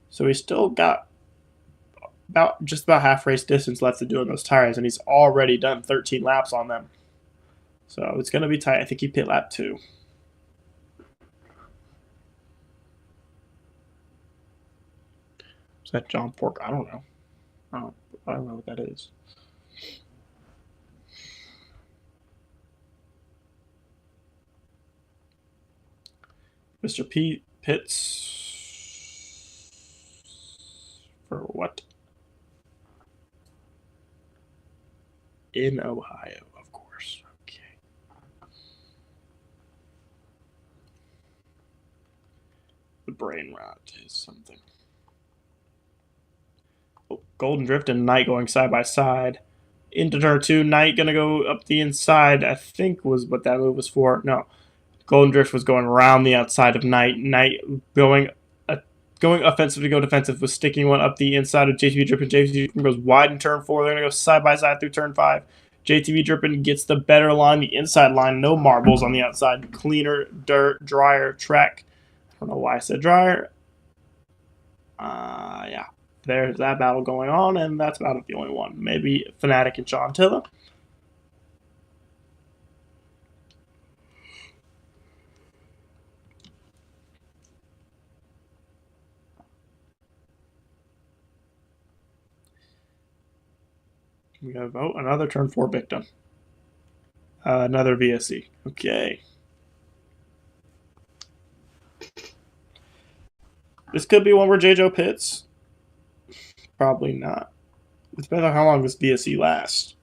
So he's still got just about half race distance left to do on those tires, and he's already done 13 laps on them. So it's going to be tight. I think he pit lap 2. Is that John Pork? I don't know. I don't know what that is. Mr. P pits for what? In Ohio, of course. Okay. The brain rot is something. Golden Drift and Knight going side by side. Into turn 2, Knight going to go up the inside, I think was what that move was for. No, Golden Drift was going around the outside of Knight. Knight going offensive to go defensive, was sticking one up the inside of JTV Drippin. JTV Drippin goes wide in turn 4. They're going to go side by side through turn 5. JTV Drippin gets the better line, the inside line. No marbles on the outside. Cleaner, dirt, drier track. I don't know why I said drier. Yeah. There's that battle going on, and that's about the only one. Maybe Fnatic and Chantilla. We have another turn 4 victim. Another VSC. Okay. This could be one where JJoh pits. Probably not. It depends on how long this VSC lasts.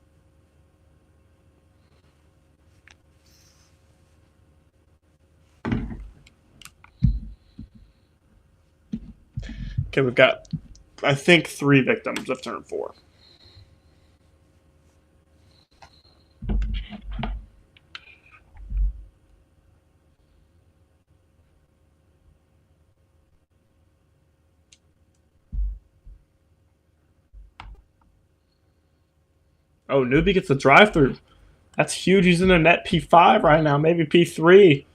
Okay, we've got, I think, 3 victims of turn 4. Oh, Newbie gets the drive-through. That's huge. He's in a net P5 right now, maybe P3.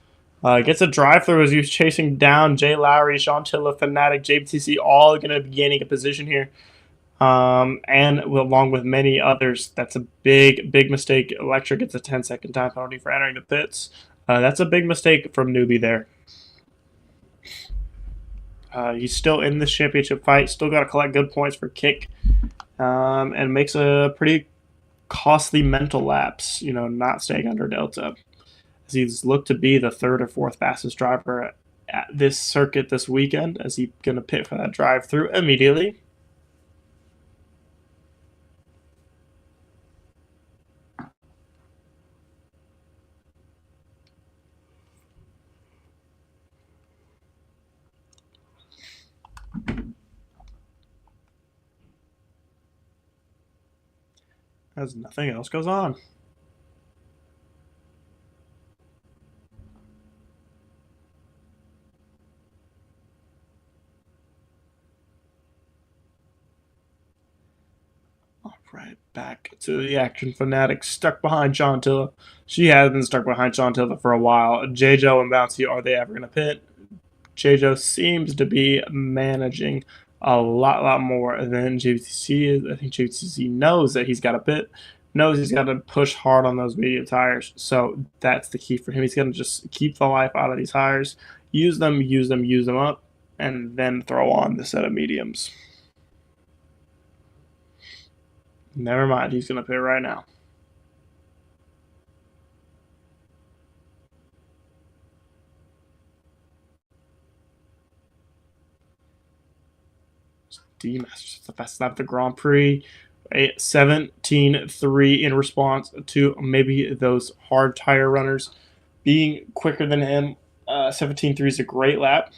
Gets a drive-through as he's chasing down Jay Lowry, Chantilla, Fnatic, JBTC, all going to be gaining a position here. And along with many others. That's a big mistake. Electric gets a 10-second time penalty for entering the pits. That's a big mistake from Newbie there. He's still in this championship fight. Still got to collect good points for kick. And makes a pretty costly mental lapse, not staying under Delta. As he's looked to be the 3rd or 4th fastest driver at this circuit this weekend, as he's going to pit for that drive-through immediately. as nothing else goes on. Right back to the action fanatic stuck behind Chontilla. She has been stuck behind Chontilla for a while. JJoh and Bouncy, are they ever going to pit? JJoh seems to be managing a lot more than JVTC is. I think JVTC knows that he's got to pit, knows he's got to push hard on those medium tires. So that's the key for him. He's going to just keep the life out of these tires, use them up, and then throw on the set of mediums. Never mind, he's going to pit right now. D-Masters, the fastest lap of the Grand Prix. A 17.3 in response to maybe those hard tire runners being quicker than him. 17.3 is a great lap.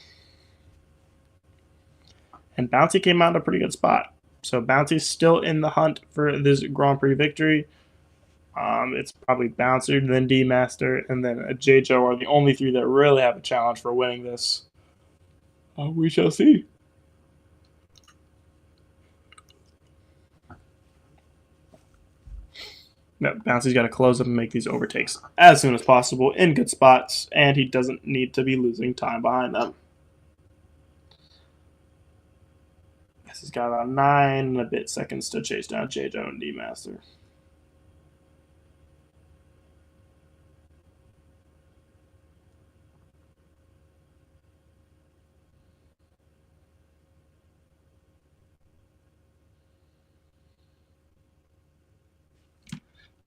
And Bouncy came out in a pretty good spot. So Bouncy's still in the hunt for this Grand Prix victory. It's probably Bouncer, then D-Master, and then JJoh are the only three that really have a challenge for winning this. We shall see. No, Bouncy's got to close up and make these overtakes as soon as possible in good spots, and he doesn't need to be losing time behind them. He's got about 9 and a bit seconds to chase down JJoh and D-Master.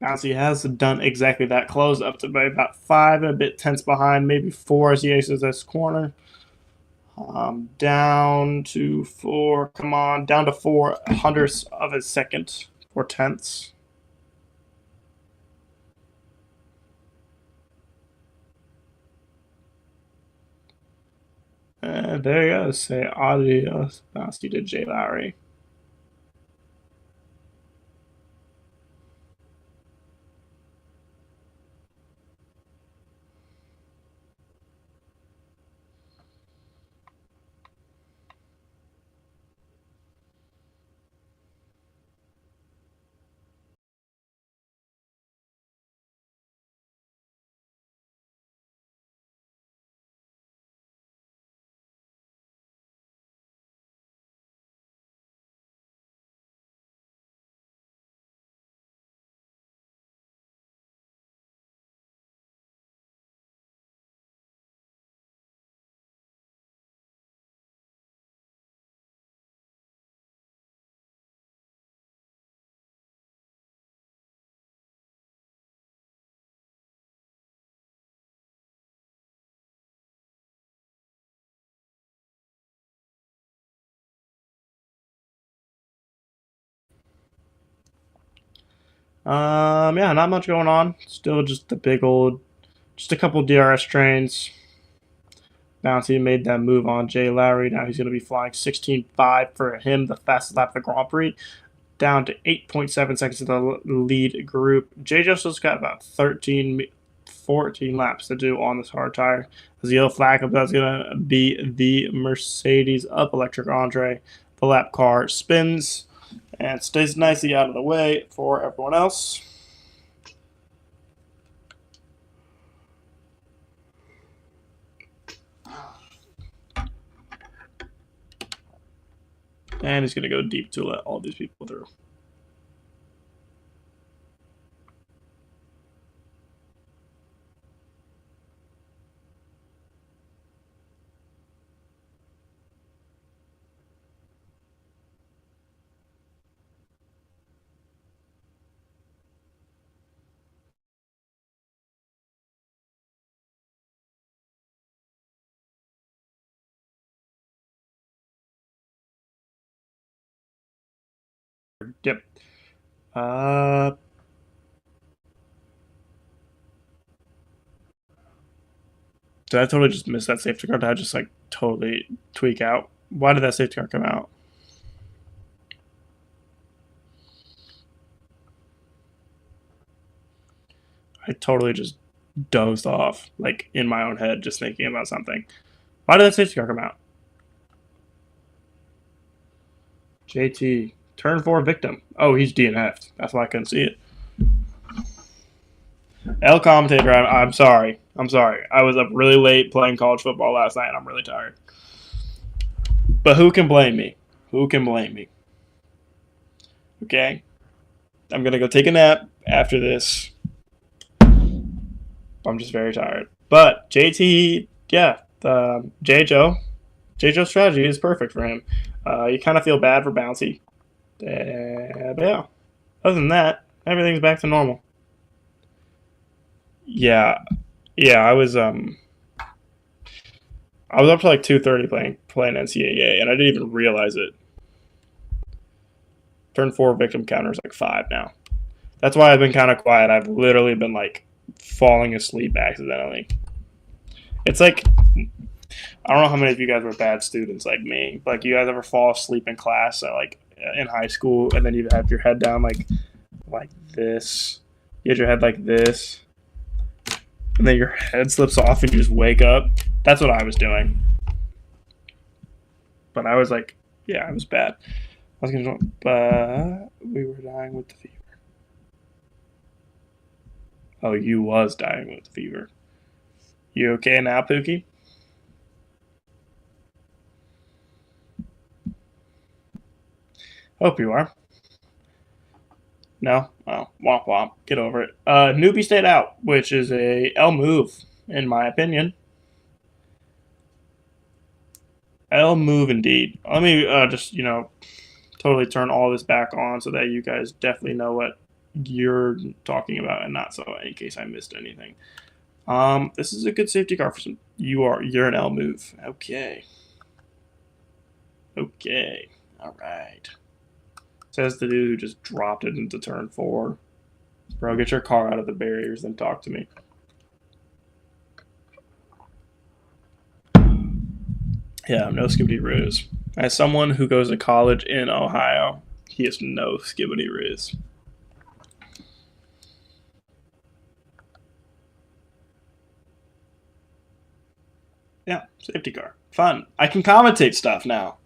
Bouncy has done exactly that. Close up to about 5 and a bit tenths behind, maybe 4 as he aces this corner. Down to 4. Come on, down to 4 hundredths of a second, 4 tenths. And there you go. Say adios, Bouncy to Jay Lowry. Yeah, not much going on. Still just the big old, just a couple DRS trains. Bouncy made that move on Jay Lowry. Now he's going to be flying 16.5 for him, the fastest lap of the Grand Prix, down to 8.7 seconds of the lead group. JJoh still got about 14 laps to do on this hard tire. The yellow flag up, that's going to be the Mercedes up electric Andre. The lap car spins and stays nicely out of the way for everyone else. And he's going to go deep to let all these people through. Yep. Did I totally just miss that safety car? Did I just like totally tweak out? Why did that safety car come out? I totally just dozed off, like, in my own head, just thinking about something. Why did that safety car come out? JT. Turn 4 victim. Oh, he's DNF'd. That's why I couldn't see it. L commentator, I'm sorry. I'm sorry. I was up really late playing college football last night, and I'm really tired. But who can blame me? Who can blame me? Okay? I'm going to go take a nap after this. I'm just very tired. But JT, yeah, JJoh's strategy is perfect for him. You kind of feel bad for Bouncy. But yeah, other than that, everything's back to normal. Yeah, I was up to like 2:30 playing NCAA, and I didn't even realize it. Turn 4 victim counter is like 5 now. That's why I've been kind of quiet. I've literally been like falling asleep accidentally. It's like, I don't know how many of you guys were bad students like me. Like, you guys ever fall asleep in class, like in high school, and then you have your head down like this. You had your head like this, and then your head slips off and you just wake up. That's what I was doing. But I was like, yeah, I was bad. I was gonna, but we were dying with the fever. Oh, you was dying with the fever. You okay now, Pookie? Hope you are. No? Oh, womp womp. Get over it. Newbie stayed out, which is a L move, in my opinion. L move indeed. Let me just, totally turn all this back on so that you guys definitely know what you're talking about, and not so in case I missed anything. This is a good safety car for some. You're an L move. Okay. All right. Says the dude who just dropped it into turn 4. Bro, get your car out of the barriers and talk to me. Yeah, no skibbity riz. As someone who goes to college in Ohio, he has no skibbity riz. Yeah, safety car. Fun. I can commentate stuff now.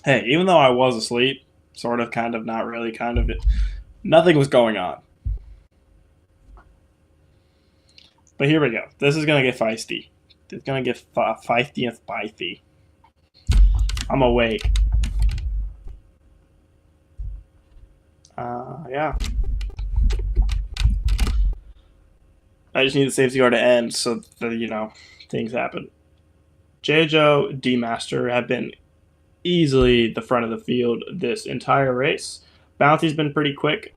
Hey, even though I was asleep, sort of, kind of, not really, kind of, nothing was going on. But here we go. This is going to get feisty. It's going to get feisty and spicy. I'm awake. Yeah. I just need the safety car to end so that, things happen. JJoh, D-Master have been easily the front of the field this entire race. Bounty's been pretty quick.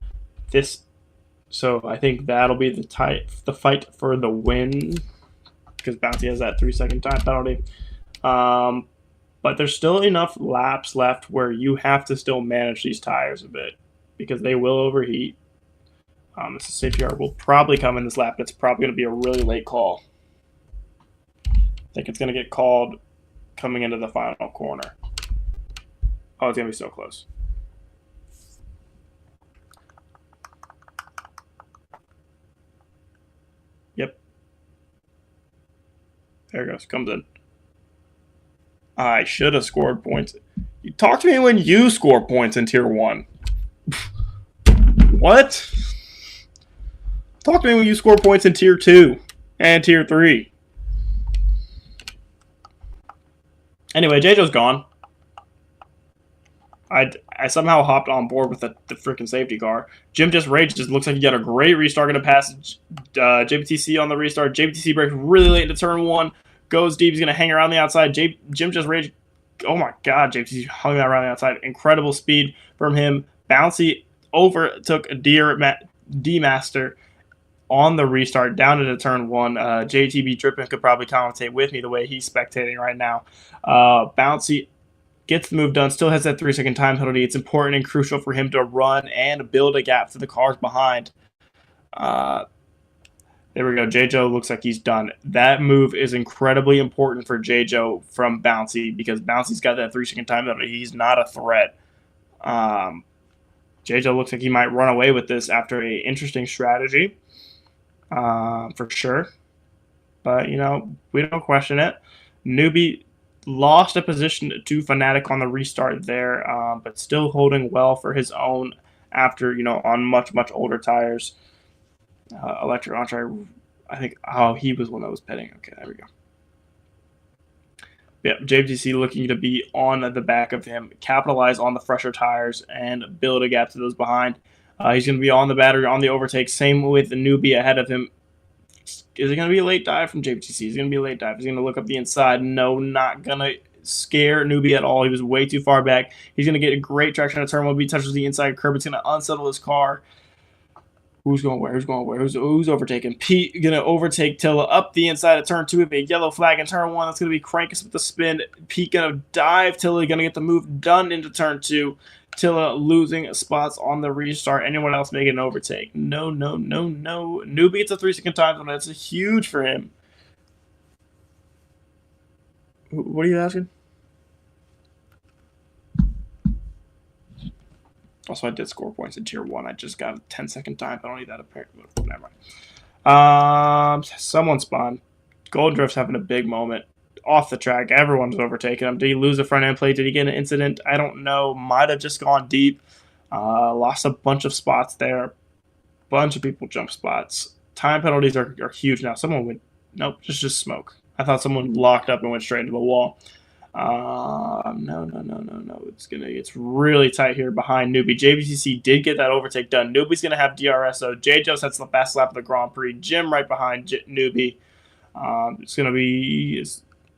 So I think that'll be the fight for the win, because Bounty has that 3-second time penalty. But there's still enough laps left where you have to still manage these tires a bit, because they will overheat. This safety car will probably come in this lap. It's probably going to be a really late call. I think it's going to get called coming into the final corner. Oh, it's going to be so close. Yep. There it goes. Comes in. I should have scored points. You talk to me when you score points in Tier 1. What? Talk to me when you score points in Tier 2 and Tier 3. Anyway, JJoh's gone. I somehow hopped on board with the freaking safety car. Jim just raged. Just looks like he got a great restart. Going to pass JBTC on the restart. JBTC breaks really late into turn 1. Goes deep. He's going to hang around the outside. Jim just raged. Oh my God, JBTC hung around the outside. Incredible speed from him. Bouncy overtook D-Master on the restart down into turn 1. JTB Drippin could probably commentate with me the way he's spectating right now. Bouncy gets the move done, still has that 3-second time penalty. It's important and crucial for him to run and build a gap to the cars behind. There we go. JJoh looks like he's done. That move is incredibly important for JJoh from Bouncy, because Bouncy's got that 3-second time penalty. He's not a threat. JJoh looks like he might run away with this after an interesting strategy. for sure. But, you know, we don't question it. Newbie lost a position to Fnatic on the restart there, but still holding well for his own after, you know, on much, much older tires. Electric Entree, I think, oh, he was one that was pitting. Okay, there we go. Yep, JTC looking to be on the back of him, capitalize on the fresher tires, and build a gap to those behind. He's going to be on the battery, on the overtake. Same with the Newbie ahead of him. Is it going to be a late dive from JTC? He's going to be a late dive. He's going to look up the inside. No, not going to scare Newbie at all. He was way too far back. He's going to get a great traction at turn 1. He touches the inside curb. It's going to unsettle his car. Who's going where? Who's going where? Who's overtaking? Pete going to overtake Tilla up the inside of turn 2 with a yellow flag in turn 1. That's going to be Crankus with the spin. Pete going to dive. Tilla going to get the move done into turn 2. Tilla losing spots on the restart. Anyone else making an overtake? No, no, no, no. Newbie gets a 3-second time limit. That's huge for him. What are you asking? Also, I did score points in Tier 1. I just got a 10-second time penalty. That apparently... Never mind. Someone spawned. Golden Drift's having a big moment. Off the track. Everyone's overtaking him. Did he lose a front end plate? Did he get an incident? I don't know. Might have just gone deep. Lost a bunch of spots there. Bunch of people jump spots. Time penalties are huge now. Someone went... Nope, just smoke. I thought someone locked up and went straight into the wall. No. It's really tight here behind Newbie. JBCC did get that overtake done. Newbie's gonna have DRS. So JJoh sets the best lap of the Grand Prix. Jim right behind Newbie.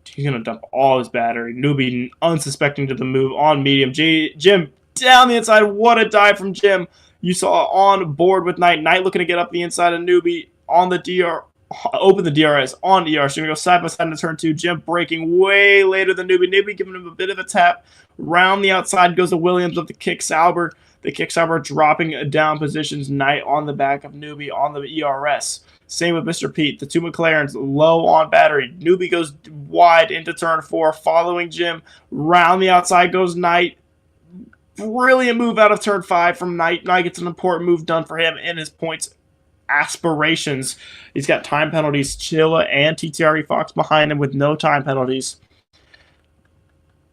He's gonna dump all his battery. Newbie unsuspecting to the move on medium. Jim down the inside. What a dive from Jim. You saw on board with Knight. Knight looking to get up the inside of Newbie on the DR. Open the DRS on ER. So going to go side by side into turn 2. Jim braking way later than Newbie. Newbie giving him a bit of a tap. Round the outside goes to Williams with the kick Sauber. The kick Sauber dropping down positions. Knight on the back of Newbie on the ERS. Same with Mr. Pete. The 2 McLarens low on battery. Newbie goes wide into turn 4. Following Jim. Round the outside goes Knight. Brilliant move out of turn 5 from Knight. Knight gets an important move done for him in his points aspirations. He's got time penalties. Chilla and TTRE Fox behind him with no time penalties.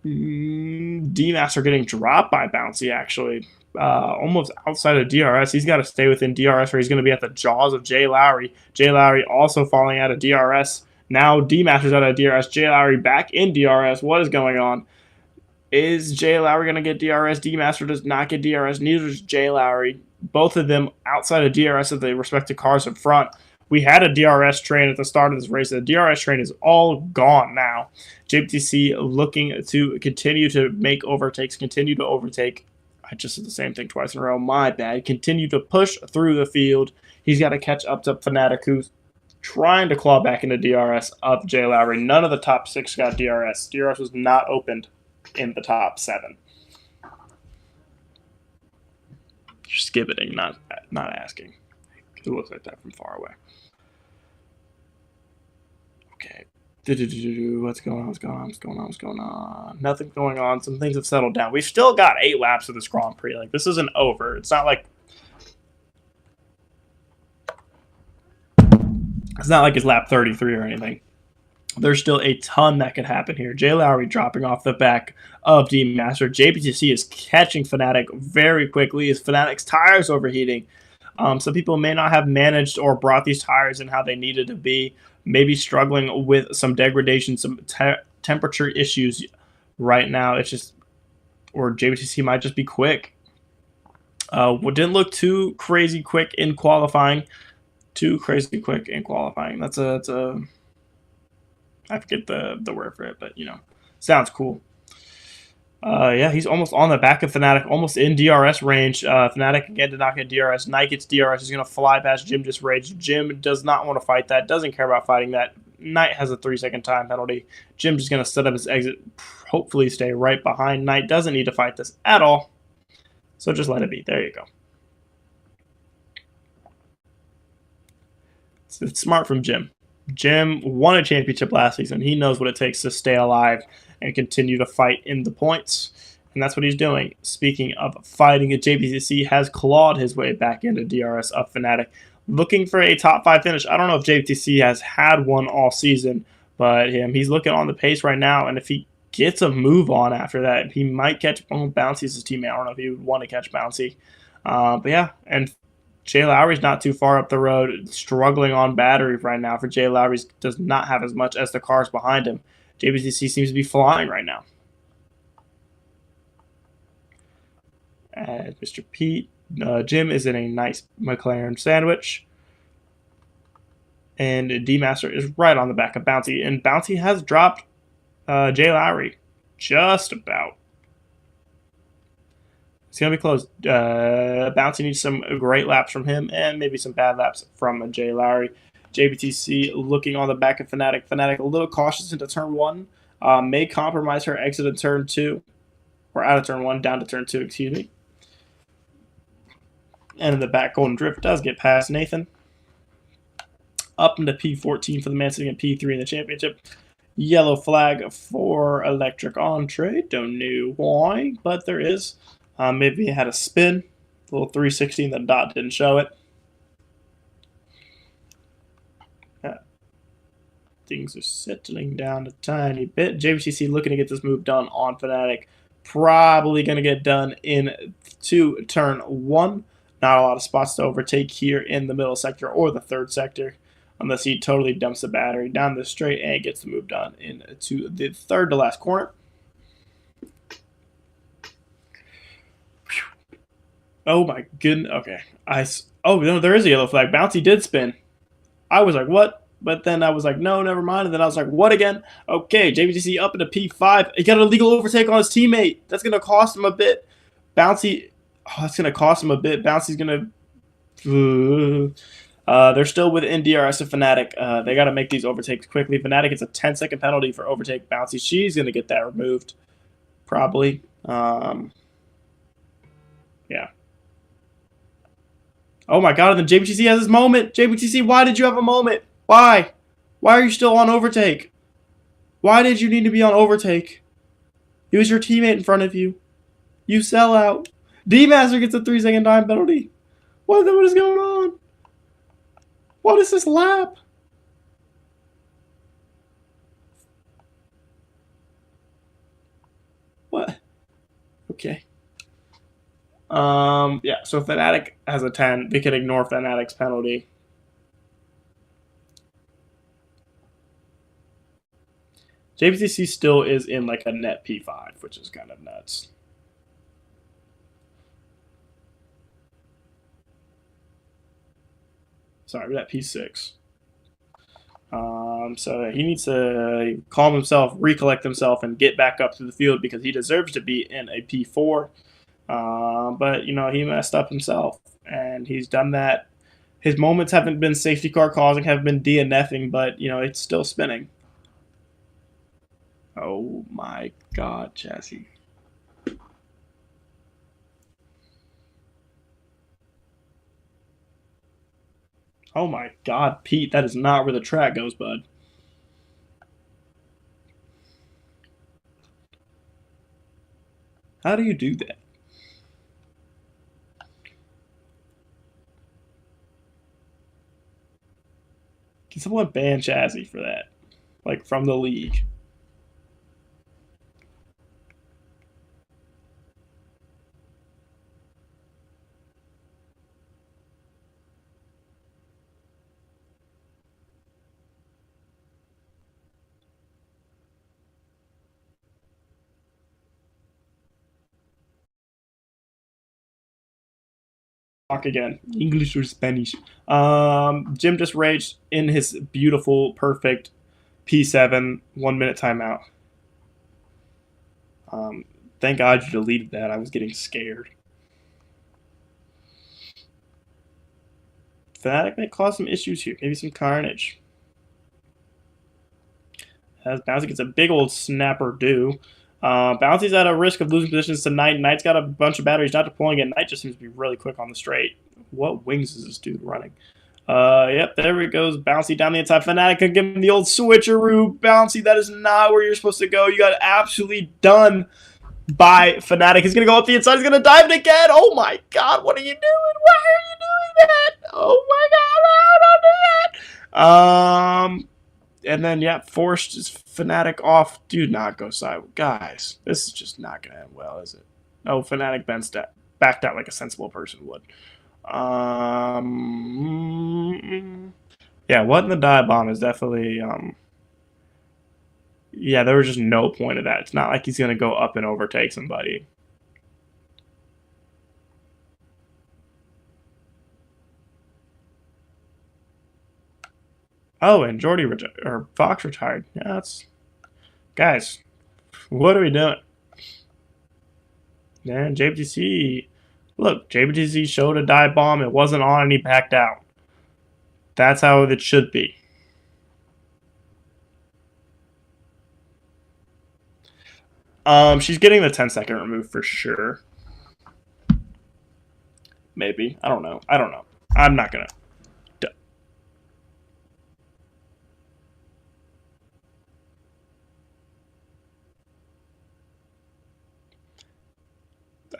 D-Master getting dropped by Bouncy, actually. Almost outside of DRS. He's got to stay within DRS or he's going to be at the jaws of Jay Lowry. Jay Lowry also falling out of DRS. Now D-Master's out of DRS. Jay Lowry back in DRS. What is going on? Is Jay Lowry going to get DRS? D-Master does not get DRS. Neither does Jay Lowry. Both of them outside of DRS of the respective cars in front. We had a DRS train at the start of this race. The DRS train is all gone now. JPTC looking to continue to make overtakes, continue to overtake. I just did the same thing twice in a row. My bad. Continue to push through the field. He's got to catch up to Fnatic, who's trying to claw back into DRS of Jay Lowry. None of the top 6 got DRS. DRS was not opened in the top 7. Just skipping, not asking. It looks like that from far away. Okay. What's going on? Nothing's going on. Some things have settled down. We've still got 8 laps of this Grand Prix. Like, this isn't over. It's not like it's lap 33 or anything. There's still a ton that could happen here. Jay Lowry dropping off the back of D-Master. JPTC is catching Fnatic very quickly as Fnatic's tires overheating. Some people may not have managed or brought these tires in how they needed to be. Maybe struggling with some degradation, some temperature issues right now. It's just, or JPTC might just be quick. Didn't look too crazy quick in qualifying. That's a I forget the word for it, but, you know, sounds cool. Yeah, he's almost on the back of Fnatic, almost in DRS range. Fnatic, again, did not get DRS. Knight gets DRS. He's going to fly past Jim just rage. Jim does not want to fight that, doesn't care about fighting that. Knight has a 3-second time penalty. Jim's just going to set up his exit, hopefully stay right behind. Knight doesn't need to fight this at all, so just let it be. There you go. It's smart from Jim. Jim won a championship last season. He knows what it takes to stay alive and continue to fight in the points, and that's what he's doing. Speaking of fighting, JPCC has clawed his way back into DRS of Fnatic. looking for a top 5 finish. I don't know if JTC has had one all season, but he's looking on the pace right now, and if he gets a move on after that, he might catch Bouncy's his teammate. I don't know if he would want to catch Bouncy. But yeah, and Jay Lowry's not too far up the road, struggling on battery right now. For Jay Lowry, does not have as much as the cars behind him. JBTC seems to be flying right now. And Mr. Pete, Jim is in a nice McLaren sandwich. And D-Master is right on the back of Bouncy. And Bouncy has dropped Jay Lowry. Just about. It's going to be close. Bouncy needs some great laps from him and maybe some bad laps from Jay Lowry. JBTC looking on the back of Fnatic. Fnatic a little cautious into turn 1. May compromise her exit in turn 2. Or out of turn 1, down to turn 2, excuse me. And in the back, Golden Drift does get past Nathan. Up into P14 for the man sitting at P3 in the championship. Yellow flag for Electric Entree. Don't know why, but there is. Maybe it had a spin. A little 360 and the dot didn't show it. Things are settling down a tiny bit. JBTC looking to get this move done on Fnatic. Probably going to get done into turn 1. Not a lot of spots to overtake here in the middle sector or the third sector. Unless he totally dumps the battery down the straight and gets the move done into the third to last corner. Oh my goodness. Okay. Oh, no, there is a yellow flag. Bouncy did spin. I was like, what? But then I was like, no, never mind. And then I was like, what again? Okay, JBTC up into P5. He got an illegal overtake on his teammate. That's going to cost him a bit. Bouncy, that's going to cost him a bit. Bouncy's going to... they're still within DRS of Fnatic. They got to make these overtakes quickly. Fnatic gets a 10-second penalty for overtake Bouncy. She's going to get that removed, probably. Yeah. Oh my god, and then JBTC has his moment. JBTC, why did you have a moment? Why? Why are you still on overtake? Why did you need to be on overtake? He was your teammate in front of you. You sell out. D-Master gets a 3-second time penalty. What is going on? What is this lap? What? Okay. Yeah, so Fnatic has a 10. We can ignore Fnatic's penalty. JBTC still is in like a net P5, which is kind of nuts. Sorry, net P6. So he needs to calm himself, recollect himself, and get back up to the field because he deserves to be in a P4. But, you know, he messed up himself, and he's done that. His moments haven't been safety car causing, have been DNFing, but, you know, it's still spinning. Oh my god, Chassis. Oh my god, Pete, that is not where the track goes, bud. How do you do that? Can someone ban Chassis for that? Like, from the league? Talk again. English or Spanish. Jim just raged in his beautiful, perfect P7 1-minute timeout. Thank God you deleted that. I was getting scared. Fnatic may cause some issues here. Maybe some carnage. As Bouncy gets a big old snapper do. Bouncy's at a risk of losing positions to Knight. Knight's got a bunch of batteries not deploying it. Knight just seems to be really quick on the straight. What wings is this dude running? Yep, there he goes. Bouncy down the inside. Fnatic can give him the old switcheroo. Bouncy, that is not where you're supposed to go. You got absolutely done by Fnatic. He's going to go up the inside. He's going to dive it again. Oh my god, what are you doing? Why are you doing Oh my god, no, don't do that. And then, yeah, forced his Fnatic off. Do not go sideways. Guys, this is just not going to end well, is it? No, Fnatic backed out like a sensible person would. Yeah, what in the dive bomb is definitely... yeah, there was just no point of that. It's not like he's going to go up and overtake somebody. Oh, and Fox retired. Yeah, that's... Guys, what are we doing? And JBTC... Look, JBTC showed a dive bomb. It wasn't on and he backed out. That's how it should be. She's getting the 10-second remove for sure. Maybe. I don't know. I'm not gonna.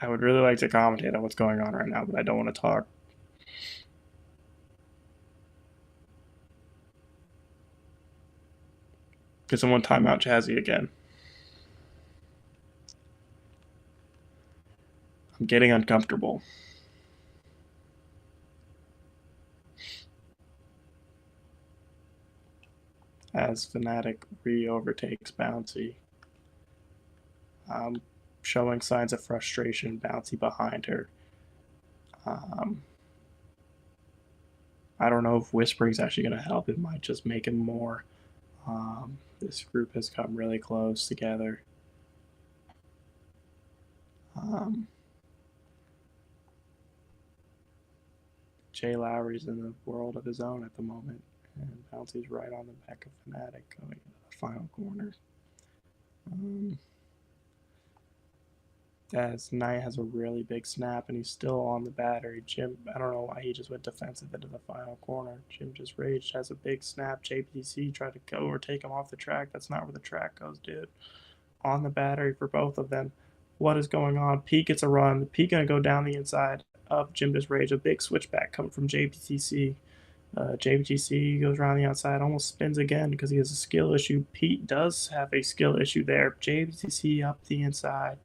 I would really like to commentate on what's going on right now, but I don't want to talk. Could someone time out Jazzy again? I'm getting uncomfortable. As Fnatic re-overtakes Bouncy. Showing signs of frustration, Bouncy behind her. I don't know if Whispering's actually going to help. It might just make him more. This group has come really close together. Jay Lowry's in the world of his own at the moment, and Bouncy's right on the back of Fnatic going into the final corner. As Knight has a really big snap, and he's still on the battery. Jim, I don't know why he just went defensive into the final corner. Jim just raged, has a big snap. JPC tried to go or take him off the track. That's not where the track goes, dude. On the battery for both of them. What is going on? Pete gets a run. Pete gonna go down the inside of Jim just rage. A big switchback coming from JPTC. JPTC goes around the outside, almost spins again because he has a skill issue. Pete does have a skill issue there. JPTC up the inside.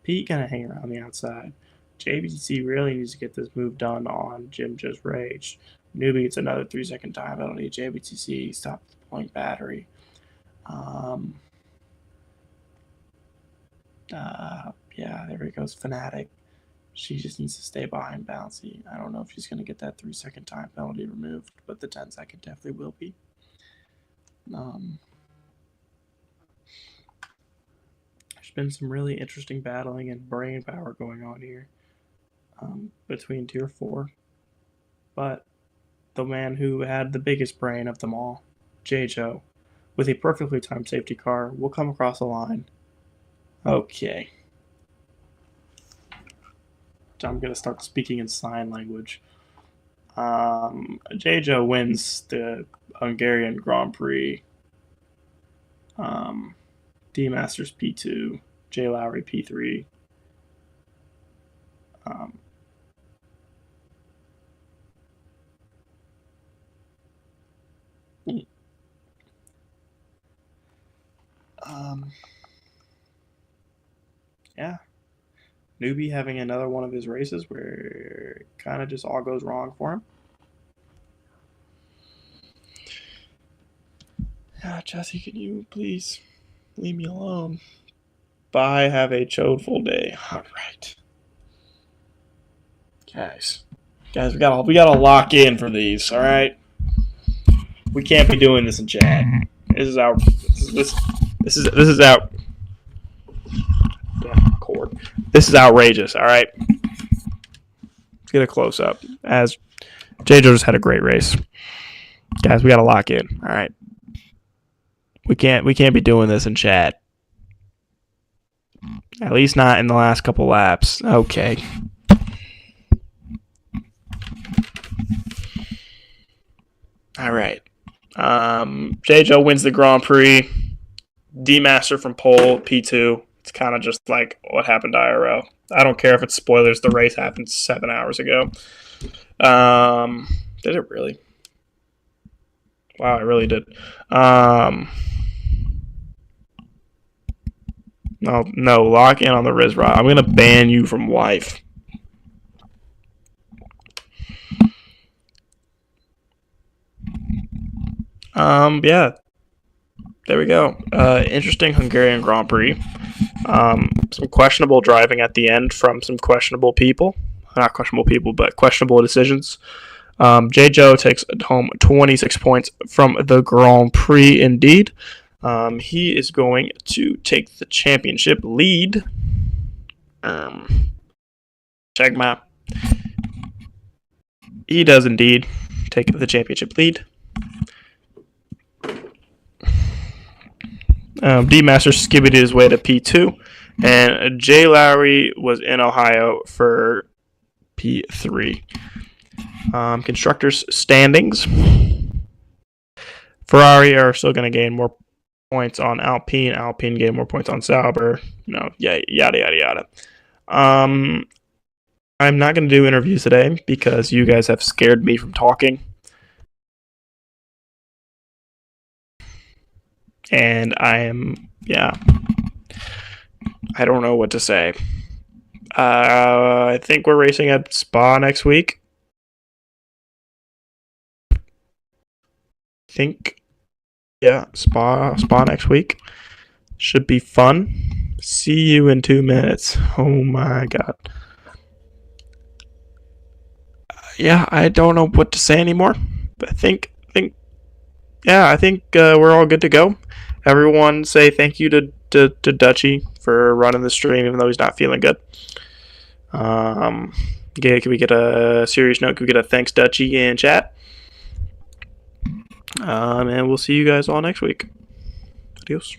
Pete gonna hang around the outside. JBTC really needs to get this move done on Jim Just Rage. Newbie gets another 3-second time penalty. JBTC stops the point battery. Yeah, there he goes. Fnatic. She just needs to stay behind Bouncy. I don't know if she's going to get that 3-second time penalty removed, but the 10-second definitely will be. There's been some really interesting battling and brain power going on here between Tier 4. But the man who had the biggest brain of them all, JJoh, with a perfectly timed safety car, will come across the line. Okay. I'm going to start speaking in sign language. JJoh wins the Hungarian Grand Prix. D Masters P2, J Lowry P3. Yeah. Newbie having another one of his races where it kind of just all goes wrong for him. Yeah, Jesse, can you please leave me alone? Bye, have a chodeful day. All right. Guys, we gotta lock in for these, all right? We can't be doing this in chat. This is out. This is out. Cord. This is outrageous, all right? Let's get a close up. As JJoh just had a great race. Guys, we gotta lock in, all right? We can't be doing this in chat. At least not in the last couple laps. Okay. All right. JJoh wins the Grand Prix. D-Master from pole, P2. It's kind of just like what happened to IRL. I don't care if it's spoilers. The race happened 7 hours ago. Did it really? Wow, it really did. No, lock in on the Riz Rod. I'm gonna ban you from life. Yeah. There we go. Interesting Hungarian Grand Prix. Some questionable driving at the end from some questionable people. Not questionable people, but questionable decisions. JJoh takes home 26 points from the Grand Prix indeed. He is going to take the championship lead. Check map. He does indeed take the championship lead. D-Master skibbited his way to P2, and Jay Lowry was in Ohio for P3. Constructors standings. Ferrari are still going to gain more points on Alpine. Alpine gain more points on Sauber. Yada, yada. I'm not going to do interviews today because you guys have scared me from talking. And I don't know what to say. I think we're racing at Spa next week. Spa next week. Should be fun. See you in 2 minutes. Oh my god. I don't know what to say anymore. But I think we're all good to go. Everyone say thank you to Dutchy for running the stream, even though he's not feeling good. Can we get a serious note? Can we get a thanks Dutchy in chat? And we'll see you guys all next week. Adios.